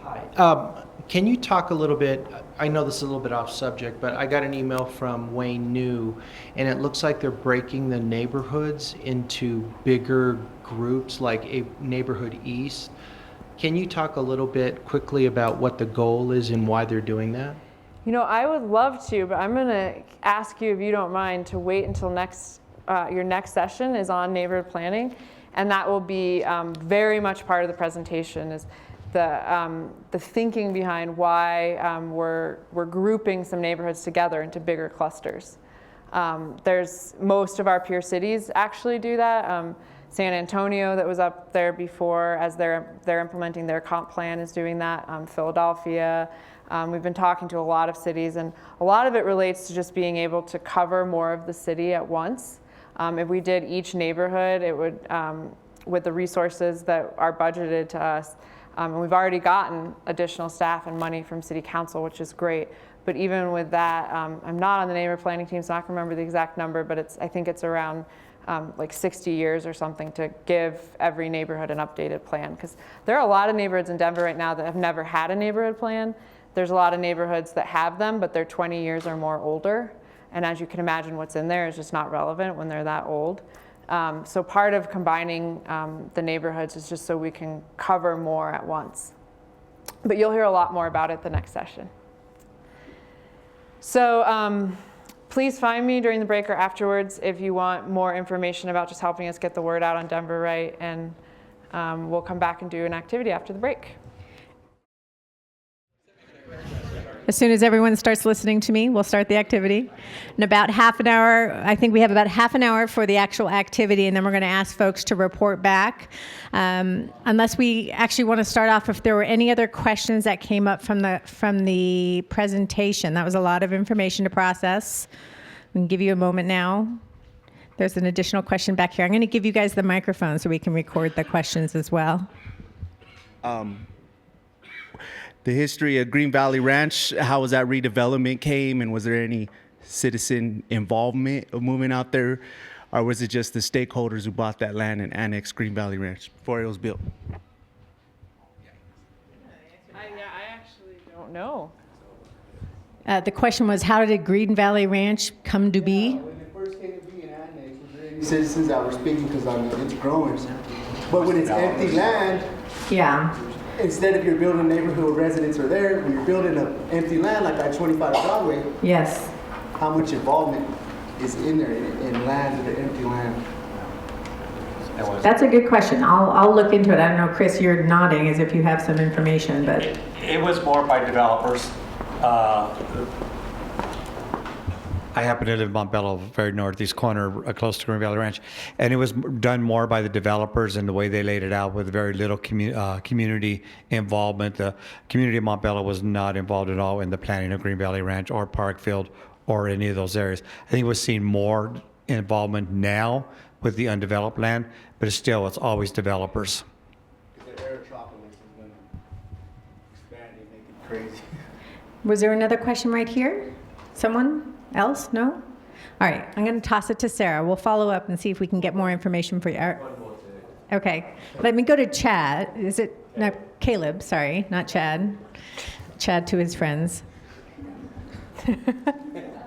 Hi. Can you talk a little bit, I know this is a little bit off subject, but I got an email from Wayne New, and it looks like they're breaking the neighborhoods into bigger groups, like a neighborhood east. Can you talk a little bit quickly about what the goal is and why they're doing that? I would love to, but I'm going to ask you, if you don't mind, to wait until your next session is on neighborhood planning, and that will be very much part of the presentation, is the thinking behind why we're grouping some neighborhoods together into bigger clusters. Most of our peer cities actually do that. San Antonio, that was up there before, as they're implementing their comp plan, is doing that. Philadelphia. We've been talking to a lot of cities, and a lot of it relates to just being able to cover more of the city at once. If we did each neighborhood, it would, with the resources that are budgeted to us, and we've already gotten additional staff and money from City Council, which is great. But even with that, I'm not on the neighborhood planning team, so I can remember the exact number, but I think it's around like 60 years or something to give every neighborhood an updated plan. Because there are a lot of neighborhoods in Denver right now that have never had a neighborhood plan. There's a lot of neighborhoods that have them, but they're 20 years or more older. And as you can imagine, what's in there is just not relevant when they're that old. So part of combining the neighborhoods is just so we can cover more at once. But you'll hear a lot more about it the next session. So please find me during the break or afterwards if you want more information about just helping us get the word out on Denver Right, and we'll come back and do an activity after the break. As soon as everyone starts listening to me, we'll start the activity. In about half an hour, I think we have about half an hour for the actual activity, and then we're going to ask folks to report back. Unless we actually want to start off, if there were any other questions that came up from the presentation. That was a lot of information to process. We can give you a moment now. There's an additional question back here. I'm going to give you guys the microphone so we can record the questions as well. The history of Green Valley Ranch, how was that redevelopment came, and was there any citizen involvement of moving out there, or was it just the stakeholders who bought that land and annexed Green Valley Ranch before it was built? I actually don't know. The question was, how did Green Valley Ranch come to be? When it first came to be an annex, was there any citizens that were speaking, because it's growing. But when it's empty land, Yeah. instead of you're building a neighborhood where residents are there, when you're building an empty land like I-25 Broadway, Yes. how much involvement is in there in land, the empty land? That's a good question. I'll look into it. I don't know, Chris, you're nodding as if you have some information, but It was more by developers. I happen to live in Montbello, very northeast corner, close to Green Valley Ranch, and it was done more by the developers and the way they laid it out with very little community involvement. The community of Montbello was not involved at all in the planning of Green Valley Ranch or Parkfield or any of those areas. I think we're seeing more involvement now with the undeveloped land, but it's always developers. The Aerotropolis is going to expand and make it crazy. was there another question right here? Someone else? No? All right, I'm going to toss it to Sarah. We'll follow up and see if we can get more information for you. Okay, let me go to Chad. Is it, no, Caleb, sorry, not Chad. Chad to his friends.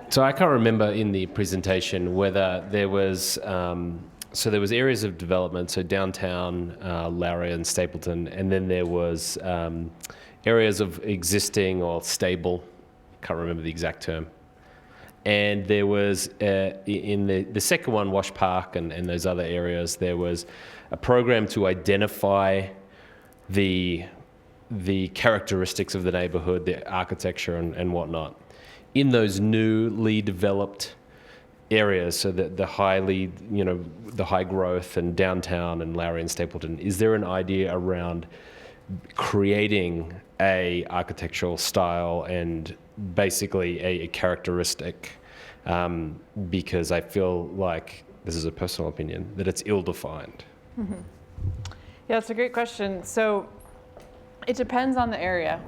So I can't remember in the presentation whether there was, so there was areas of development, so downtown, Lowry and Stapleton, and then there was areas of existing or stable, can't remember the exact term. And there was, in the second one, Wash Park and those other areas, there was a program to identify the characteristics of the neighborhood, the architecture and whatnot. In those newly developed areas, so that the high growth and downtown and Lowry and Stapleton, is there an idea around creating a architectural style and basically a characteristic? Because I feel like, this is a personal opinion, that it's ill-defined. Mm-hmm. Yeah, it's a great question. So it depends on the area.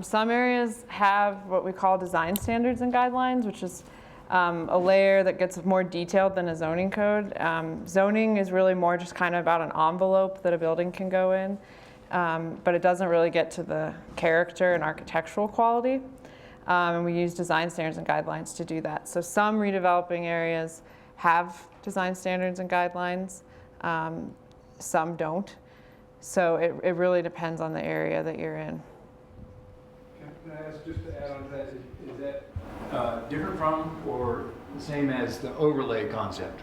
Some areas have what we call design standards and guidelines, which is a layer that gets more detailed than a zoning code. Zoning is really more just kind of about an envelope that a building can go in, but it doesn't really get to the character and architectural quality. And we use design standards and guidelines to do that. So some redeveloping areas have design standards and guidelines, some don't. So it really depends on the area that you're in. Can I ask, just to add on to that, is that different from or the same as the overlay concept?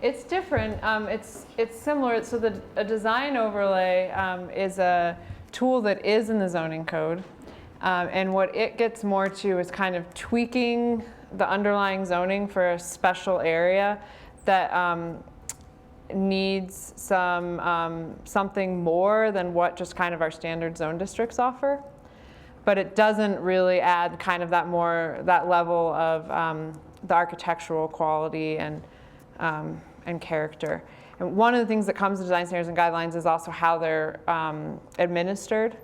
It's different. It's similar. So a design overlay is a tool that is in the zoning code. And what it gets more to is kind of tweaking the underlying zoning for a special area that needs something more than what just kind of our standard zone districts offer. But it doesn't really add kind of that level of the architectural quality and character. And one of the things that comes to design standards and guidelines is also how they're administered.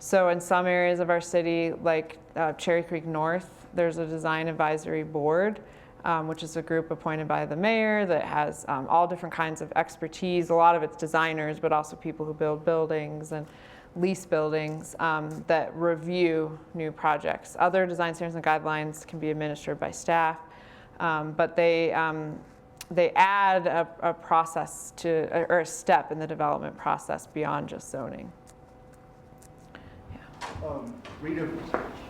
So in some areas of our city, like Cherry Creek North, there's a design advisory board, which is a group appointed by the mayor that has all different kinds of expertise. A lot of it's designers, but also people who build buildings and lease buildings that review new projects. Other design standards and guidelines can be administered by staff, but they add a process or a step in the development process beyond just zoning.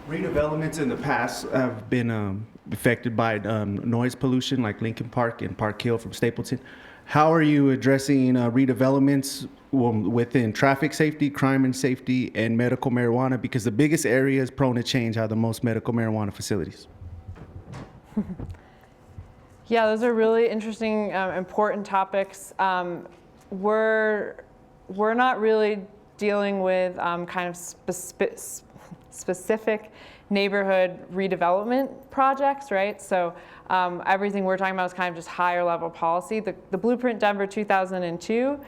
Redevelopments in the past have been affected by noise pollution, like Lincoln Park and Park Hill from Stapleton. How are you addressing redevelopments within traffic safety, crime and safety, and medical marijuana? Because the biggest areas prone to change are the most medical marijuana facilities. Yeah, those are really interesting, important topics. We're not really dealing with kind of specific neighborhood redevelopment projects, right? So everything we're talking about is kind of just higher level policy. The Blueprint Denver 2002,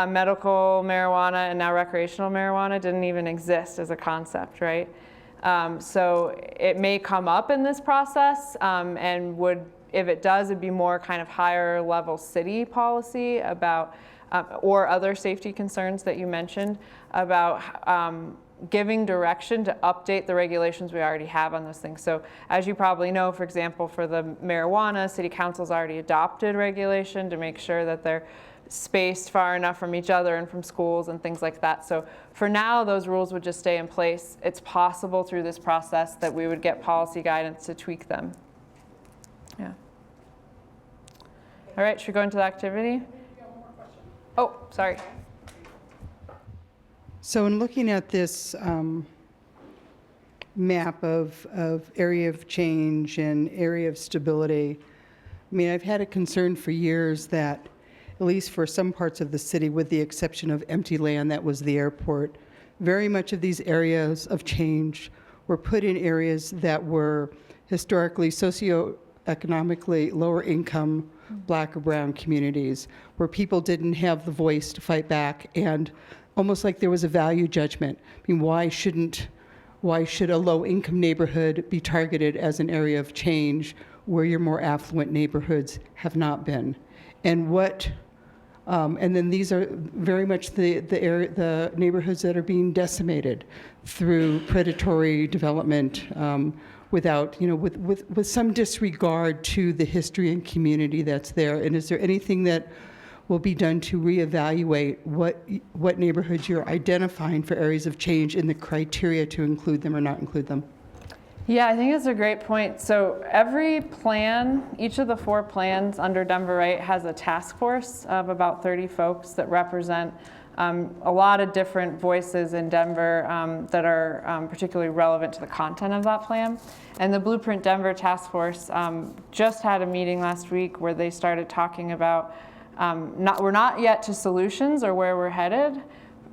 medical marijuana and now recreational marijuana didn't even exist as a concept, right? So it may come up in this process and if it does, it'd be more kind of higher level city policy about or other safety concerns that you mentioned about giving direction to update the regulations we already have on those things. So as you probably know, for example, for the marijuana, City Council's already adopted regulation to make sure that they're spaced far enough from each other and from schools and things like that. So for now, those rules would just stay in place. It's possible through this process that we would get policy guidance to tweak them. Yeah. All right, should we go into the activity? Oh, sorry. So in looking at this map of area of change and area of stability, I mean, I've had a concern for years that, at least for some parts of the city, with the exception of empty land that was the airport, very much of these areas of change were put in areas that were historically socioeconomically lower income Black or brown communities, where people didn't have the voice to fight back, and almost like there was a value judgment. I mean, why should a low-income neighborhood be targeted as an area of change where your more affluent neighborhoods have not been? And what And then these are very much the neighborhoods that are being decimated through predatory development, without, with some disregard to the history and community that's there. And is there anything that will be done to reevaluate what neighborhoods you're identifying for areas of change in the criteria to include them or not include them? Yeah, I think that's a great point. So every plan, each of the 4 plans under Denver Right has a task force of about 30 folks that represent a lot of different voices in Denver that are particularly relevant to the content of that plan. And the Blueprint Denver Task Force just had a meeting last week where they started talking about, we're not yet to solutions or where we're headed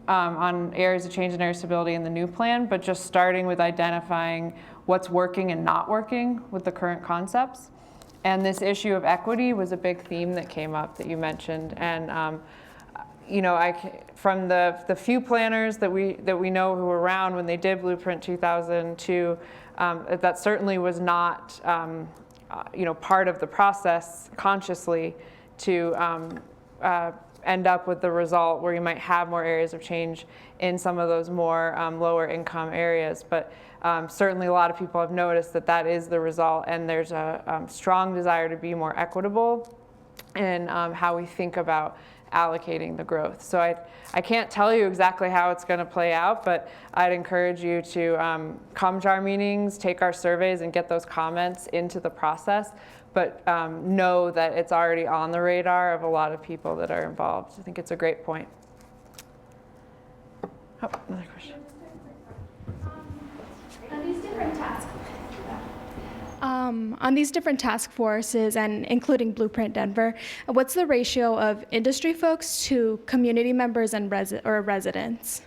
on areas of change and area stability in the new plan, but just starting with identifying what's working and not working with the current concepts. And this issue of equity was a big theme that came up that you mentioned. And from the few planners that we know who were around when they did Blueprint 2002, that certainly was not part of the process consciously to end up with the result where you might have more areas of change in some of those more lower income areas. But certainly a lot of people have noticed that is the result, and there's a strong desire to be more equitable in how we think about allocating the growth. So I can't tell you exactly how it's going to play out, but I'd encourage you to come to our meetings, take our surveys, and get those comments into the process. But know that it's already on the radar of a lot of people that are involved. I think it's a great point. Oh, another question. On these different task forces, and including Blueprint Denver, what's the ratio of industry folks to community members and residents?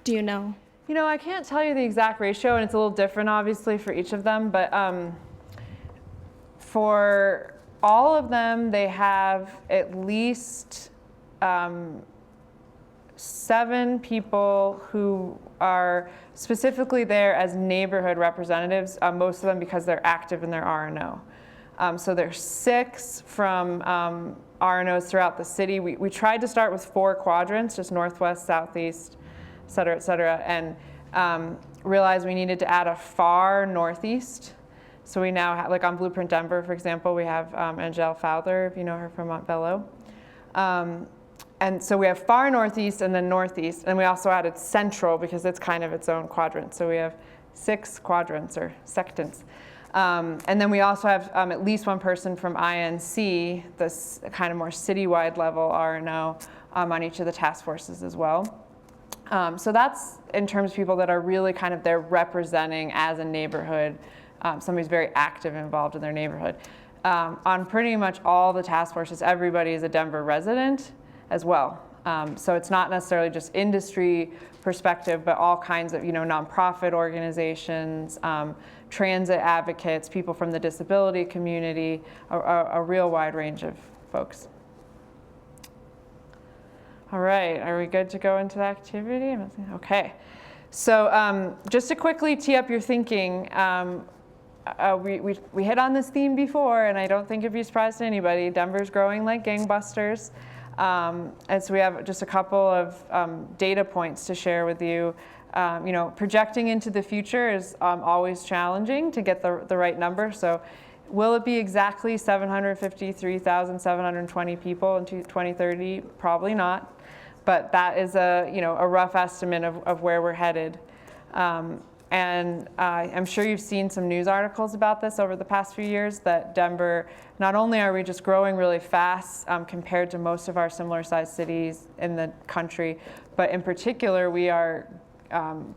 Do you know? I can't tell you the exact ratio, and it's a little different, obviously, for each of them. But for all of them, they have at least 7 people who are specifically there as neighborhood representatives, most of them because they're active in their R&O. So there's 6 from R&Os throughout the city. We tried to start with 4 quadrants, just northwest, southeast, et cetera, and realized we needed to add a far northeast. So we now have, like on Blueprint Denver, for example, we have Angele Fowler, if you know her from Montbello. And so we have far northeast and then northeast, and we also added central because it's kind of its own quadrant. So we have 6 quadrants or sectants. And then we also have at least one person from INC, this kind of more citywide level R&O on each of the task forces as well. So that's in terms of people that are really kind of there representing as a neighborhood, somebody's very active and involved in their neighborhood. On pretty much all the task forces, everybody is a Denver resident as well. So it's not necessarily just industry perspective, but all kinds of nonprofit organizations, transit advocates, people from the disability community, a real wide range of folks. All right, are we good to go into the activity? Okay. So just to quickly tee up your thinking, we hit on this theme before, and I don't think it'd be a surprise to anybody. Denver's growing like gangbusters. And so we have just a couple of data points to share with you. Projecting into the future is always challenging to get the right number. So will it be exactly 753,720 people in 2030? Probably not. But that is a rough estimate of where we're headed. And I'm sure you've seen some news articles about this over the past few years, that Denver, not only are we just growing really fast compared to most of our similar sized cities in the country, but in particular, we are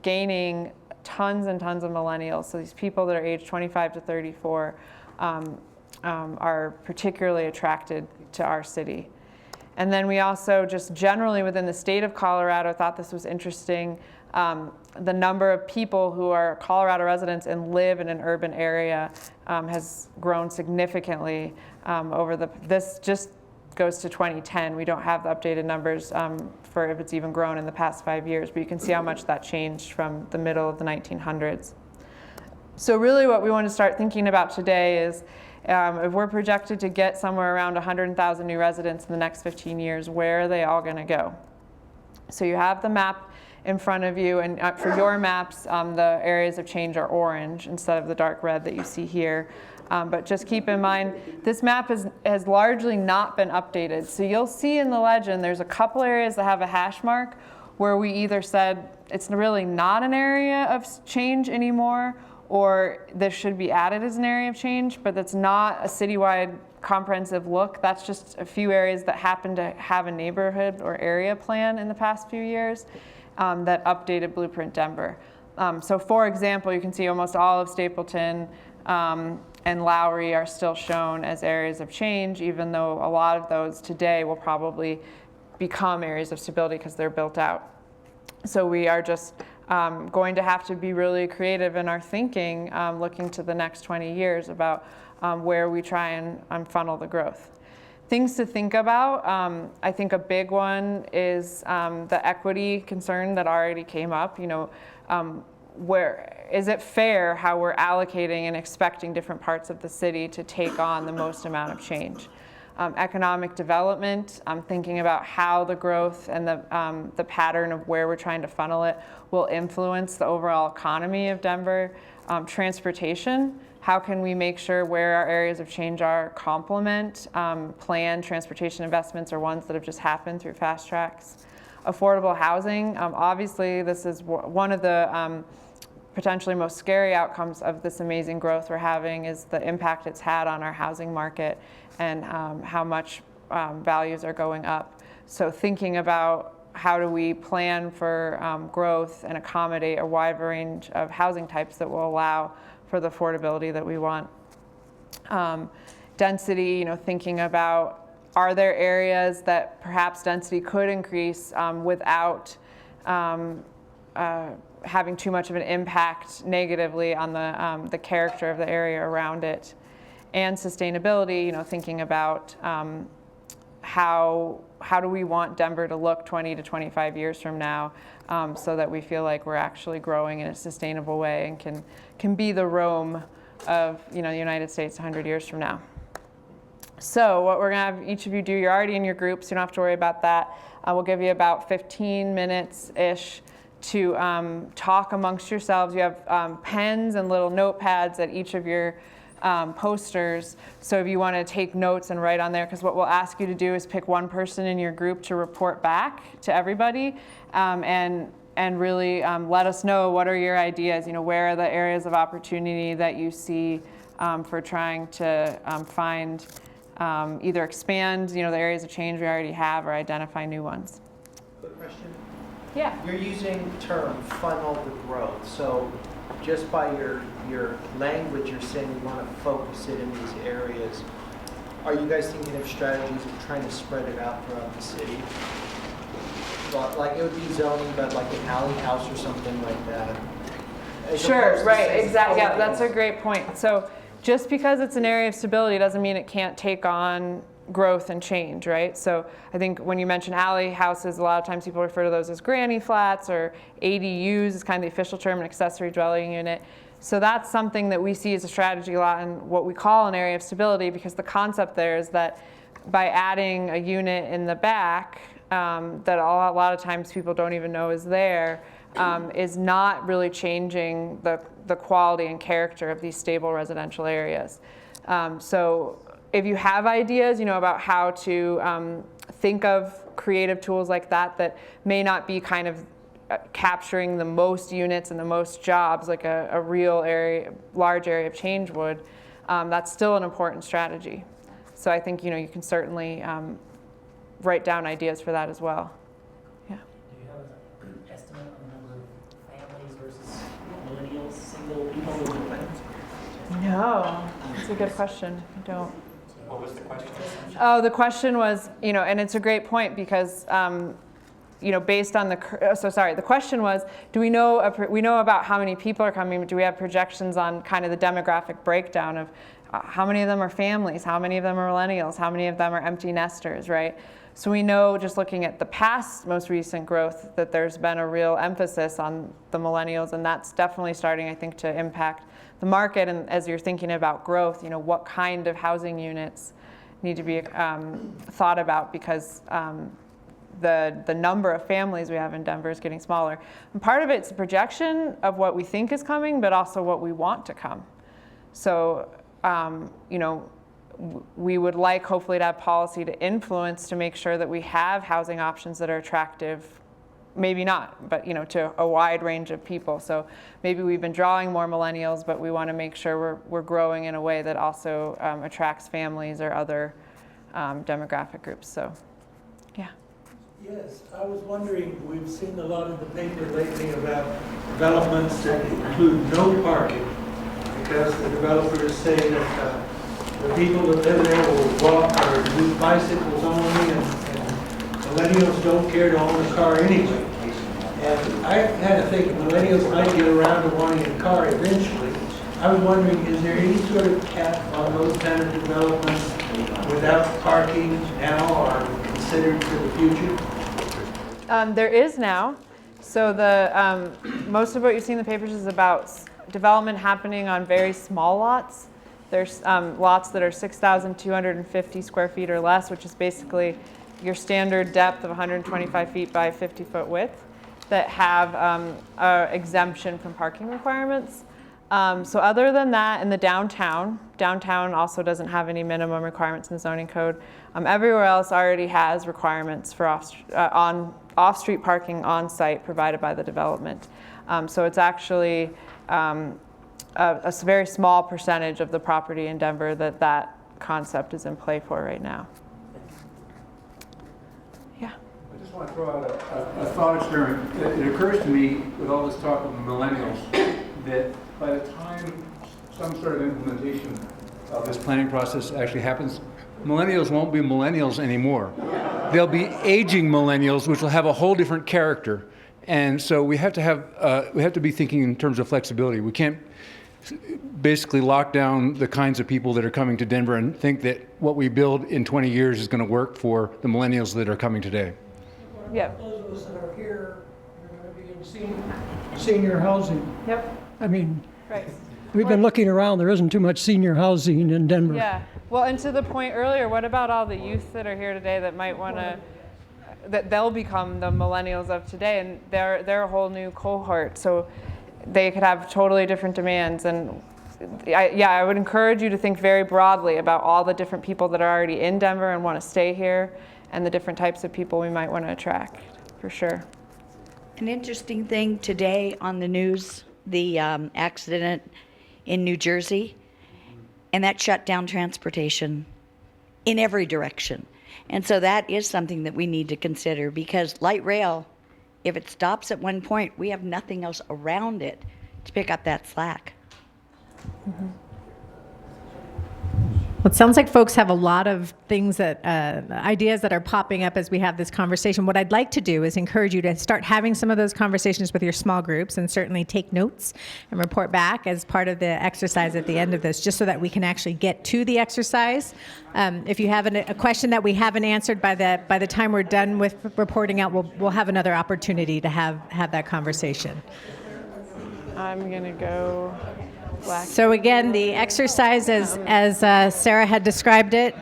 gaining tons and tons of millennials. So these people that are aged 25 to 34 are particularly attracted to our city. And then we also just generally within the state of Colorado thought this was interesting. The number of people who are Colorado residents and live in an urban area has grown significantly this just goes to 2010. We don't have the updated numbers for if it's even grown in the past 5 years, but you can see how much that changed from the middle of the 1900s. So really what we want to start thinking about today is If we're projected to get somewhere around 100,000 new residents in the next 15 years, where are they all going to go? So you have the map in front of you, and for your maps, the areas of change are orange instead of the dark red that you see here. But just keep in mind, this map has largely not been updated. So you'll see in the legend, there's a couple areas that have a hash mark where we either said it's really not an area of change anymore, or this should be added as an area of change, but that's not a citywide comprehensive look. That's just a few areas that happen to have a neighborhood or area plan in the past few years that updated Blueprint Denver. So for example, you can see almost all of Stapleton and Lowry are still shown as areas of change, even though a lot of those today will probably become areas of stability because they're built out. So we are just going to have to be really creative in our thinking, looking to the next 20 years about where we try and funnel the growth. Things to think about, I think a big one is the equity concern that already came up. You know, where is it fair how we're allocating and expecting different parts of the city to take on the most amount of change? Economic development, thinking about how the growth and the pattern of where we're trying to funnel it will influence the overall economy of Denver. Transportation, how can we make sure where our areas of change are complement planned transportation investments or ones that have just happened through fast tracks. Affordable housing, obviously this is one of the potentially most scary outcomes of this amazing growth we're having is the impact it's had on our housing market and how much values are going up. So thinking about how do we plan for growth and accommodate a wide range of housing types that will allow for the affordability that we want. Density, you know, thinking about are there areas that perhaps density could increase without having too much of an impact negatively on the character of the area around it. And sustainability, you know, thinking about how do we want Denver to look 20 to 25 years from now so that we feel like we're actually growing in a sustainable way and can be the Rome of, you know, the United States 100 years from now. So what we're gonna have each of you do, you're already in your groups, you don't have to worry about that. We'll give you about 15 minutes-ish to talk amongst yourselves. You have pens and little notepads at each of your posters. So if you want to take notes and write on there, because what we'll ask you to do is pick one person in your group to report back to everybody and really let us know what are your ideas, you know, where are the areas of opportunity that you see for trying to find, either expand, you know, the areas of change we already have or identify new ones. Quick question. Yeah. You're using the term funnel the growth. So just by your language, you're saying you want to focus it in these areas. Are you guys thinking of strategies of trying to spread it out throughout the city? But like it would be zoning, but like an alley house or something like that. Sure, right, exactly. Yeah, that's a great point. So just because it's an area of stability doesn't mean it can't take on growth and change, right? So I think when you mention alley houses, a lot of times people refer to those as granny flats or ADUs is kind of the official term, an accessory dwelling unit. So that's something that we see as a strategy a lot in what we call an area of stability, because the concept there is that by adding a unit in the back that a lot of times people don't even know is there, is not really changing the quality and character of these stable residential areas. So if you have ideas, you know, about how to think of creative tools like that may not be kind of capturing the most units and the most jobs like a real area, large area of change would, that's still an important strategy. So I think, you know, you can certainly write down ideas for that as well. Yeah. Do you have an estimate on the number of families versus millennials, single people? No, that's a good question. I don't. What was the question? Oh, the question was, you know, and it's a great point because, you know, based on the question was, do we know, we know about how many people are coming, but do we have projections on kind of the demographic breakdown of how many of them are families, how many of them are millennials, how many of them are empty nesters, right? So we know, just looking at the past, most recent growth, that there's been a real emphasis on the millennials, and that's definitely starting, I think, to impact the market. And as you're thinking about growth, what kind of housing units need to be thought about, because the number of families we have in Denver is getting smaller. And part of it's a projection of what we think is coming, but also what we want to come. So, we would like, hopefully, to have policy to influence to make sure that we have housing options that are attractive, maybe not, but to a wide range of people. So maybe we've been drawing more millennials, but we want to make sure we're growing in a way that also attracts families or other demographic groups. So, yeah. Yes, I was wondering, we've seen a lot in the paper lately about developments that include no parking, because the developers say that the people that live there will walk or use bicycles only, and millennials don't care to own a car anyway. And I had to think millennials might get around to wanting a car eventually. I was wondering, is there any sort of cap on those kind of developments without parking now or considered for the future? There is now. So the most of what you see in the papers is about development happening on very small lots. There's lots that are 6,250 square feet or less, which is basically your standard depth of 125 feet by 50-foot width, that have exemption from parking requirements. So other than that, in the downtown also doesn't have any minimum requirements in the zoning code. Everywhere else already has requirements for off-street parking on site provided by the development. So it's actually a very small percentage of the property in Denver that concept is in play for right now. Yeah. I just want to throw out a thought experiment. It occurs to me, with all this talk of millennials, that by the time some sort of implementation of this planning process actually happens, millennials won't be millennials anymore. They'll be aging millennials, which will have a whole different character. And so we have to be thinking in terms of flexibility. We can't basically lock down the kinds of people that are coming to Denver and think that what we build in 20 years is going to work for the millennials that are coming today. Yeah. Those of us that are here are going to be in senior housing. Yep. I mean, right. We've been looking around. There isn't too much senior housing in Denver. Yeah. Well, and to the point earlier, what about all the youth that are here today that might want to, that they'll become the millennials of today, and they're a whole new cohort. So they could have totally different demands. And I would encourage you to think very broadly about all the different people that are already in Denver and want to stay here, and the different types of people we might want to attract, for sure. An interesting thing today on the news, the accident in New Jersey, and that shut down transportation in every direction. And so that is something that we need to consider, because light rail, if it stops at one point, we have nothing else around it to pick up that slack. Mm-hmm. Well, it sounds like folks have a lot of things that, ideas that are popping up as we have this conversation. What I'd like to do is encourage you to start having some of those conversations with your small groups, and certainly take notes and report back as part of the exercise at the end of this, just so that we can actually get to the exercise. If you have a question that we haven't answered by the time we're done with reporting out, we'll have another opportunity to have that conversation. I'm going to go black. So again, the exercise as Sarah had described it,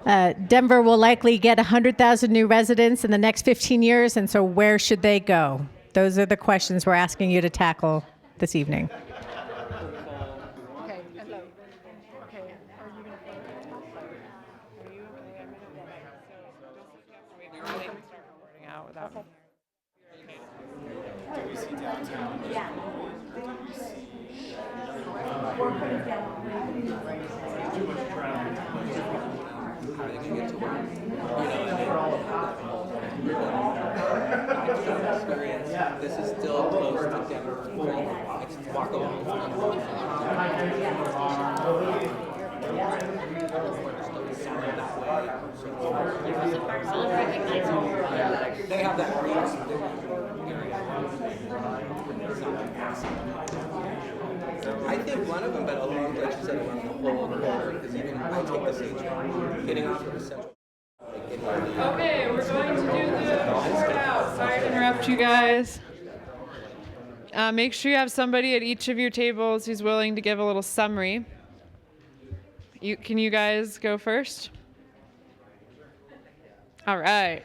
Denver will likely get 100,000 new residents in the next 15 years, and so where should they go? Those are the questions we're asking you to tackle this evening. This is still close to Denver. It's walkable. That way. They have that. I think one of them, but along, like you said, along the whole corridor, because even I take the stage getting off of the central. Okay, we're going to do the board out. Sorry to interrupt you guys. Make sure you have somebody at each of your tables who's willing to give a little summary. Can you guys go first? All right.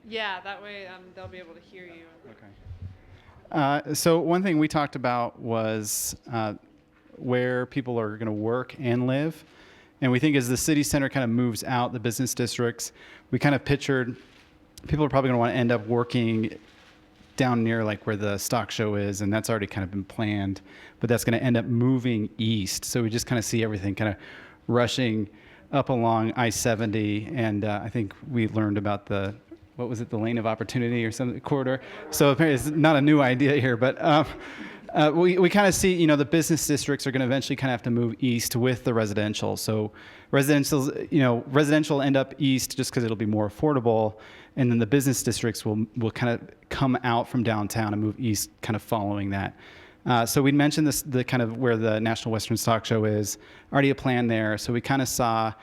Yeah, that way they'll be able to hear you. Okay. So one thing we talked about was where people are going to work and live. And we think as the city center kind of moves out, the business districts, we kind of pictured people are probably going to want to end up working down near like where the stock show is, and that's already kind of been planned, but that's going to end up moving east. So we just kind of see everything kind of rushing up along I-70, and I think we learned about the, what was it, the lane of opportunity or some corridor. So apparently it's not a new idea here, but we kind of see, the business districts are going to eventually kind of have to move east with the residential. So residential end up east just because it'll be more affordable, and then the business districts will kind of come out from downtown and move east, kind of following that. So we mentioned this, the kind of where the National Western Stock Show is, already a plan there. So we kind of saw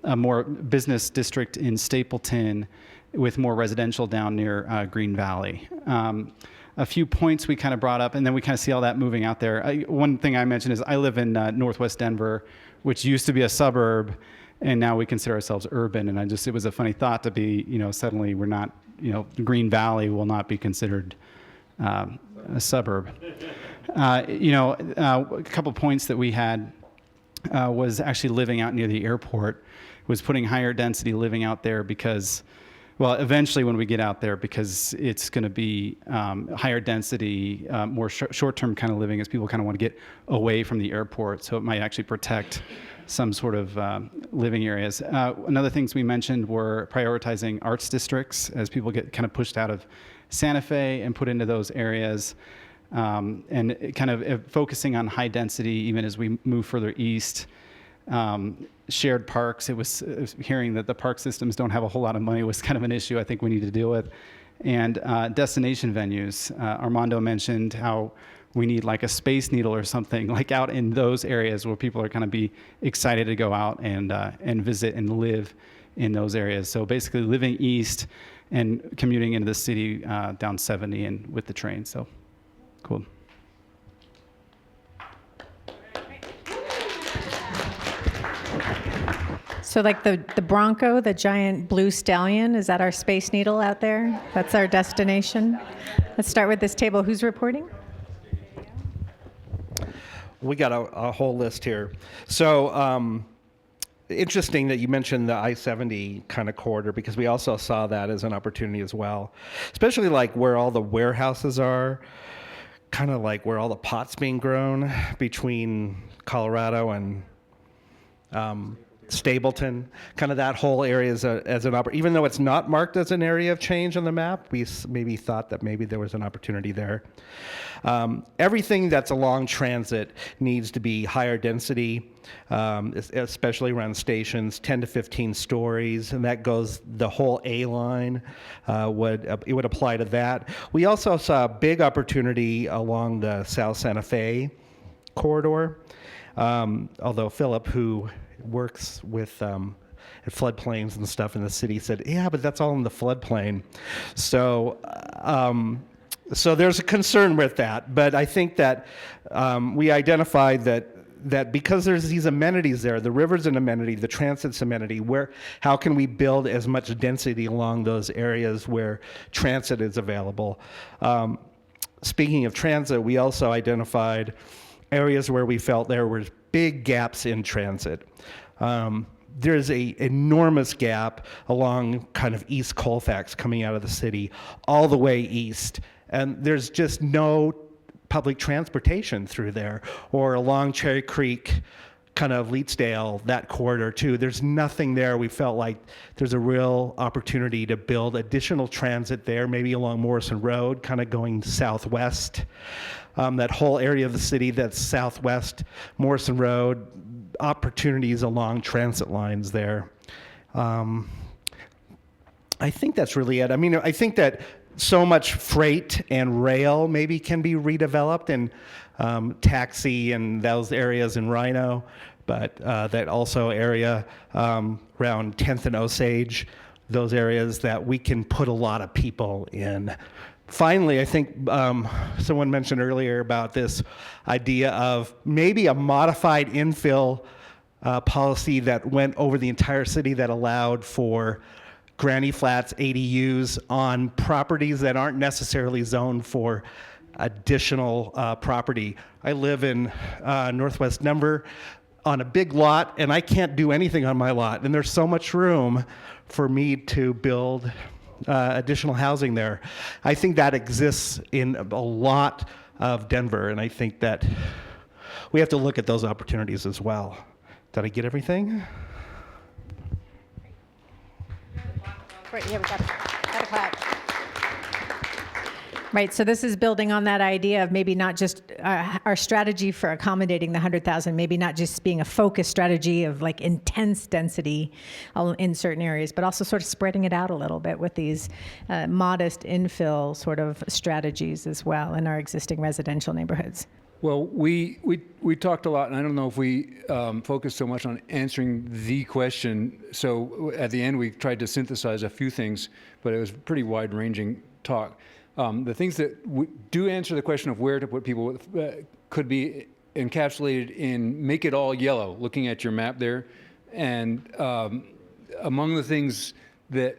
a more business district in Stapleton with more residential down near Green Valley. A few points we kind of brought up, and then we kind of see all that moving out there. One thing I mentioned is I live in Northwest Denver, which used to be a suburb, and now we consider ourselves urban. And it was a funny thought to be, suddenly we're not, Green Valley will not be considered a suburb. A couple points that we had was actually living out near the airport, was putting higher density living out there because, well, eventually when we get out there, because it's going to be higher density, more short-term kind of living as people kind of want to get away from the airport. So it might actually protect some sort of living areas. Another things we mentioned were prioritizing arts districts as people get kind of pushed out of Santa Fe and put into those areas. And kind of focusing on high density even as we move further east. Shared parks, it was hearing that the park systems don't have a whole lot of money was kind of an issue I think we need to deal with. And destination venues. Armando mentioned how we need like a Space Needle or something like out in those areas where people are kind of be excited to go out and visit and live in those areas. So basically living east and commuting into the city down 70 and with the train. So cool. So like the Bronco, the giant blue stallion, is that our Space Needle out there? That's our destination. Let's start with this table. Who's reporting? We got a whole list here. So interesting that you mentioned the I-70 kind of corridor, because we also saw that as an opportunity as well, especially like where all the warehouses are, kind of like where all the pot's being grown between Colorado and Stapleton, kind of that whole area as an even though it's not marked as an area of change on the map, we maybe thought that maybe there was an opportunity there. Everything that's along transit needs to be higher density, especially around stations, 10 to 15 stories, and that goes the whole A line. It would apply to that. We also saw a big opportunity along the South Santa Fe corridor, although Philip, who works with floodplains and stuff in the city, said, yeah, but that's all in the floodplain. So there's a concern with that. But I think that we identified that because there's these amenities there, the river's an amenity, the transit's amenity, how can we build as much density along those areas where transit is available? Speaking of transit, we also identified areas where we felt there were big gaps in transit. There's an enormous gap along kind of East Colfax coming out of the city all the way east. And there's just no public transportation through there, or along Cherry Creek, kind of Leetsdale, that corridor too. There's nothing there. We felt like there's a real opportunity to build additional transit there, maybe along Morrison Road, kind of going southwest. That whole area of the city that's southwest Morrison Road, opportunities along transit lines there. I think that's really it. I mean, I think that so much freight and rail maybe can be redeveloped, and taxi and those areas in Rhino, but that also area around 10th and Osage, those areas that we can put a lot of people in. Finally, I think someone mentioned earlier about this idea of maybe a modified infill policy that went over the entire city that allowed for granny flats, ADUs on properties that aren't necessarily zoned for additional property. I live in Northwest Denver on a big lot, and I can't do anything on my lot, and there's so much room for me to build additional housing there. I think that exists in a lot of Denver, and I think that we have to look at those opportunities as well. Did I get everything? Great, yeah, we got a clap. Right, so this is building on that idea of maybe not just our strategy for accommodating the 100,000, maybe not just being a focused strategy of like intense density in certain areas, but also sort of spreading it out a little bit with these modest infill sort of strategies as well in our existing residential neighborhoods. Well, we talked a lot, and I don't know if we focused so much on answering the question. So at the end, we tried to synthesize a few things, but it was pretty wide-ranging talk. The things that do answer the question of where to put people could be encapsulated in make it all yellow, looking at your map there. And among the things that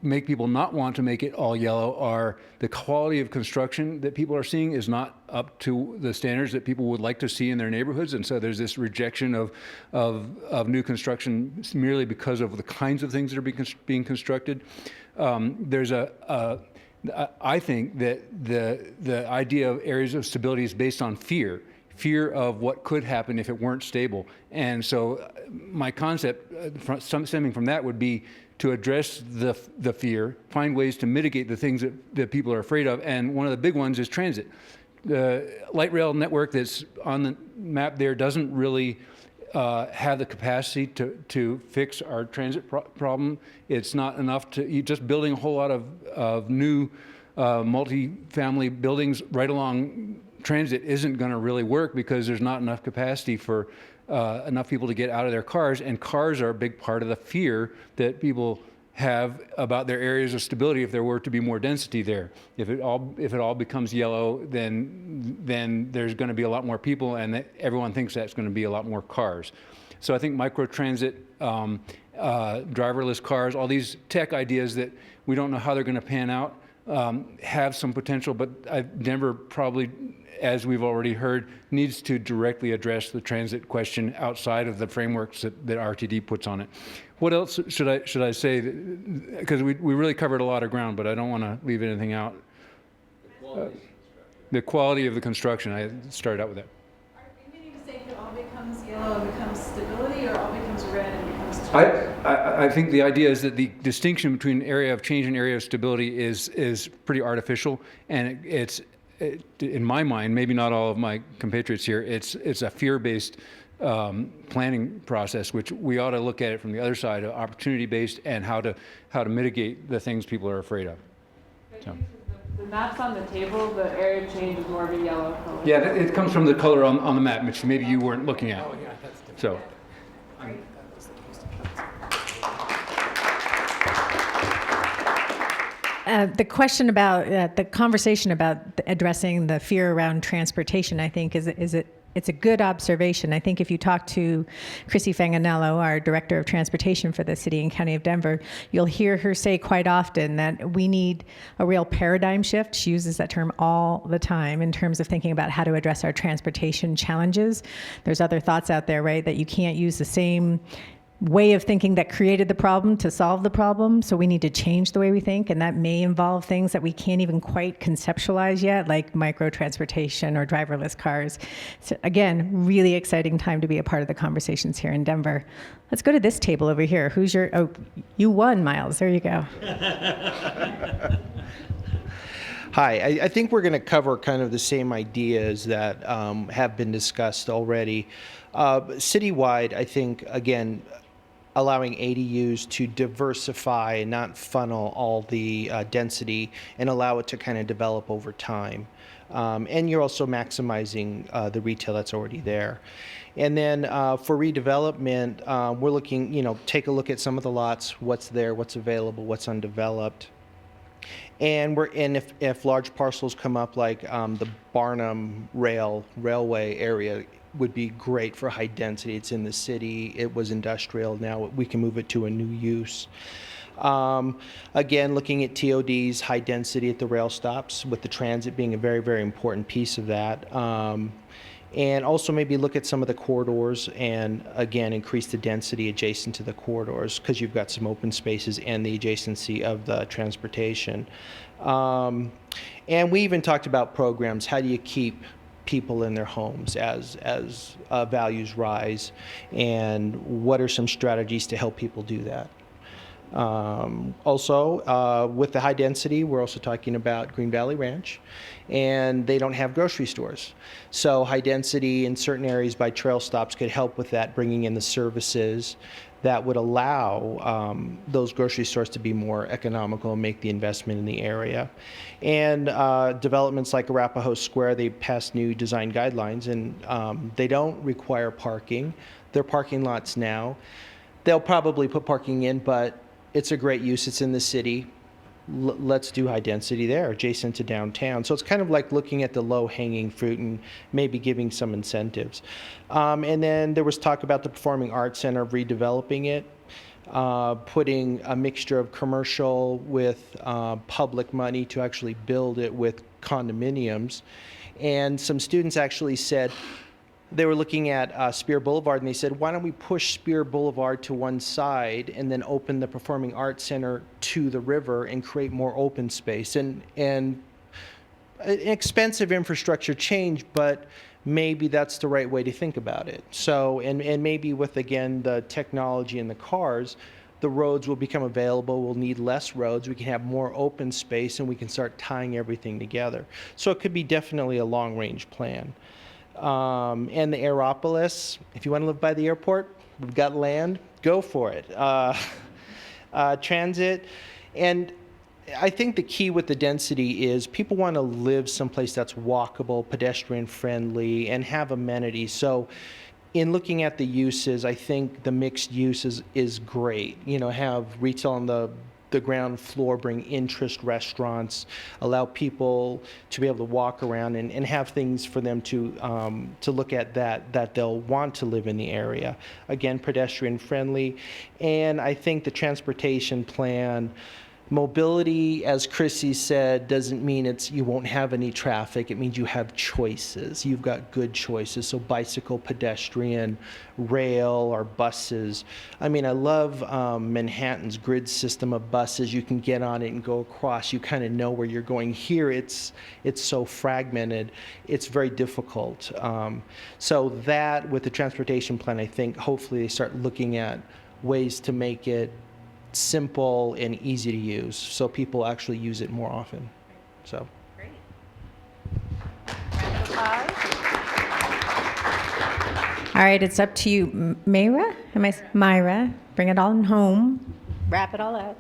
make people not want to make it all yellow are the quality of construction that people are seeing is not up to the standards that people would like to see in their neighborhoods. And so there's this rejection of new construction merely because of the kinds of things that are being constructed. There's I think that the idea of areas of stability is based on fear of what could happen if it weren't stable. And so my concept stemming from that would be to address the fear, find ways to mitigate the things that people are afraid of. And one of the big ones is transit. The light rail network that's on the map there doesn't really have the capacity to fix our transit problem. It's not enough to just building a whole lot of new multi-family buildings right along transit isn't going to really work because there's not enough capacity for enough people to get out of their cars, and cars are a big part of the fear that people have about their areas of stability if there were to be more density there. If it all becomes yellow, then there's going to be a lot more people, and everyone thinks that's going to be a lot more cars. So I think microtransit, driverless cars, all these tech ideas that we don't know how they're going to pan out have some potential, but Denver probably, as we've already heard, needs to directly address the transit question outside of the frameworks that RTD puts on it. What else should I say? Because we really covered a lot of ground, but I don't want to leave anything out. The quality of the construction. I started out with that. Are we meaning to say if it all becomes yellow and becomes stability, or all becomes red and becomes stability? I think the idea is that the distinction between area of change and area of stability is pretty artificial, and it's in my mind, maybe not all of my compatriots here, it's a fear-based planning process, which we ought to look at it from the other side, opportunity-based, and how to mitigate the things people are afraid of. So. The map's on the table, the area of change is more of a yellow color. Yeah, it comes from the color on the map, which maybe you weren't looking at. Oh, yeah, that's so. The question about the conversation about addressing the fear around transportation, I think, it's a good observation. I think if you talk to Chrissy Fanganello, our Director of Transportation for the City and County of Denver, you'll hear her say quite often that we need a real paradigm shift. She uses that term all the time in terms of thinking about how to address our transportation challenges. There's other thoughts out there, right, that you can't use the same way of thinking that created the problem to solve the problem. So we need to change the way we think, and that may involve things that we can't even quite conceptualize yet, like micro-transportation or driverless cars. So again, really exciting time to be a part of the conversations here in Denver. Let's go to this table over here. You won, Miles. There you go. Hi, I think we're going to cover kind of the same ideas that have been discussed already. Citywide, I think, again, allowing ADUs to diversify and not funnel all the density and allow it to kind of develop over time. And you're also maximizing the retail that's already there. And then for redevelopment, we're looking, take a look at some of the lots, what's there, what's available, what's undeveloped. And if large parcels come up like the Barnum Railway area would be great for high density. It's in the city. It was industrial. Now we can move it to a new use. Again, looking at TODs, high density at the rail stops, with the transit being a very, very important piece of that. And also maybe look at some of the corridors and, again, increase the density adjacent to the corridors because you've got some open spaces and the adjacency of the transportation. And we even talked about programs. How do you keep people in their homes as values rise? And what are some strategies to help people do that? Also, with the high density, we're also talking about Green Valley Ranch, and they don't have grocery stores. So high density in certain areas by trail stops could help with that, bringing in the services that would allow those grocery stores to be more economical and make the investment in the area. And developments like Arapahoe Square, they passed new design guidelines, and they don't require parking. They're parking lots now. They'll probably put parking in, but it's a great use. It's in the city. Let's do high density there, adjacent to downtown. So it's kind of like looking at the low-hanging fruit and maybe giving some incentives. And then there was talk about the Performing Arts Center, redeveloping it, putting a mixture of commercial with public money to actually build it with condominiums. And some students actually said, they were looking at Spear Boulevard, and they said, why don't we push Spear Boulevard to one side and then open the Performing Arts Center to the river and create more open space? And an expensive infrastructure change, but maybe that's the right way to think about it. So, and maybe with, again, the technology and the cars, the roads will become available. We'll need less roads. We can have more open space, and we can start tying everything together. So it could be definitely a long-range plan. And the Aeropolis, if you want to live by the airport, we've got land, go for it. Transit, and I think the key with the density is people want to live someplace that's walkable, pedestrian friendly, and have amenities. So in looking at the uses, I think the mixed use is great. Have retail on the ground floor, bring interest restaurants, allow people to be able to walk around and have things for them to look at that they'll want to live in the area. Again, pedestrian friendly. And I think the transportation plan, mobility, as Chrissy said, doesn't mean you won't have any traffic. It means you have choices. You've got good choices. So bicycle, pedestrian, rail, or buses. I mean, I love Manhattan's grid system of buses. You can get on it and go across. You kind of know where you're going. Here, it's so fragmented. It's very difficult. So that, with the transportation plan, I think hopefully they start looking at ways to make it simple and easy to use, so people actually use it more often. So. Great. Round of applause. All right, it's up to you, Myra. Myra, bring it on home. Wrap it all up.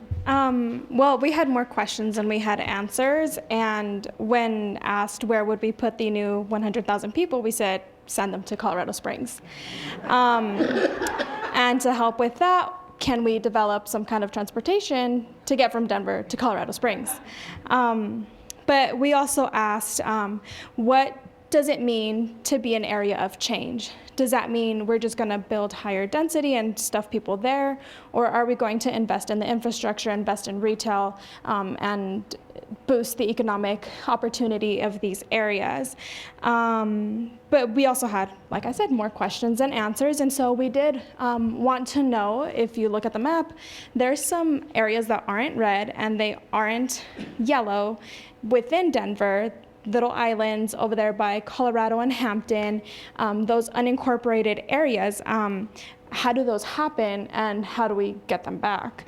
Well, we had more questions than we had answers, and when asked where would we put the new 100,000 people, we said send them to Colorado Springs. And to help with that, can we develop some kind of transportation to get from Denver to Colorado Springs? But we also asked, what does it mean to be an area of change? Does that mean we're just going to build higher density and stuff people there? Or are we going to invest in the infrastructure, invest in retail, and boost the economic opportunity of these areas? But we also had, like I said, more questions than answers. And so we did want to know, if you look at the map, there's some areas that aren't red and they aren't yellow within Denver. Little islands over there by Colorado and Hampton, those unincorporated areas. How do those happen, and how do we get them back?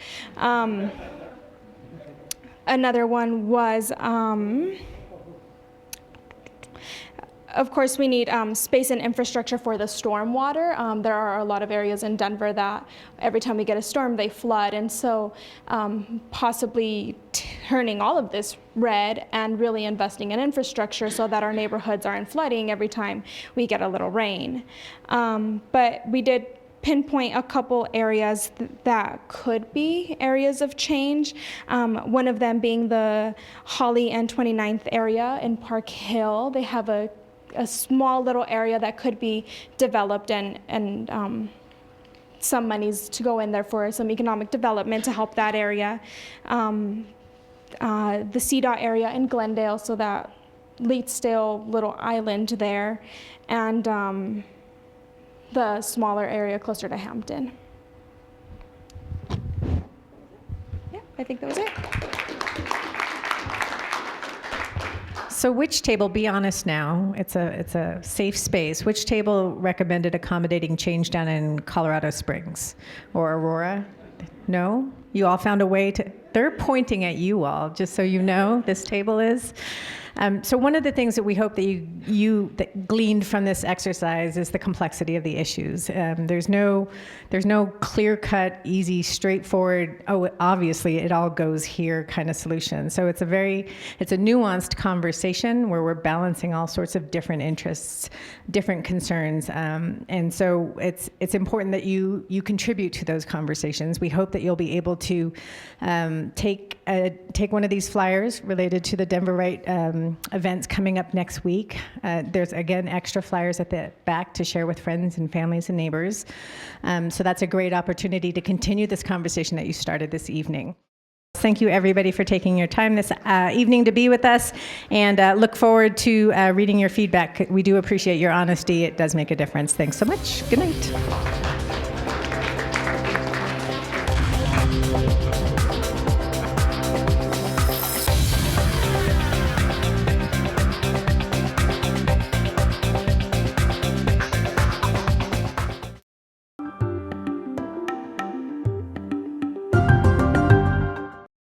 Another one was of course, we need space and infrastructure for the stormwater. There are a lot of areas in Denver that every time we get a storm, they flood. And so possibly turning all of this red and really investing in infrastructure so that our neighborhoods aren't flooding every time we get a little rain. But we did pinpoint a couple areas that could be areas of change. One of them being the Holly and 29th area in Park Hill. They have a small little area that could be developed and some monies to go in there for some economic development to help that area. The CDOT area in Glendale, so that Leetsdale little island there, and the smaller area closer to Hampton. Yeah, I think that was it. So which table, be honest now, it's a safe space, which table recommended accommodating change down in Colorado Springs or Aurora? No? You all found a way to, they're pointing at you all, just so you know, this table is. So one of the things that we hope that you that gleaned from this exercise is the complexity of the issues. There's no clear-cut, easy, straightforward, oh, obviously it all goes here kind of solution. So it's a nuanced conversation where we're balancing all sorts of different interests, different concerns, and so it's important that you contribute to those conversations. We hope that you'll be able to take one of these flyers related to the Denver Right events coming up next week. There's, again, extra flyers at the back to share with friends and families and neighbors. So that's a great opportunity to continue this conversation that you started this evening. Thank you, everybody, for taking your time this evening to be with us, and look forward to reading your feedback. We do appreciate your honesty. It does make a difference. Thanks so much. Good night.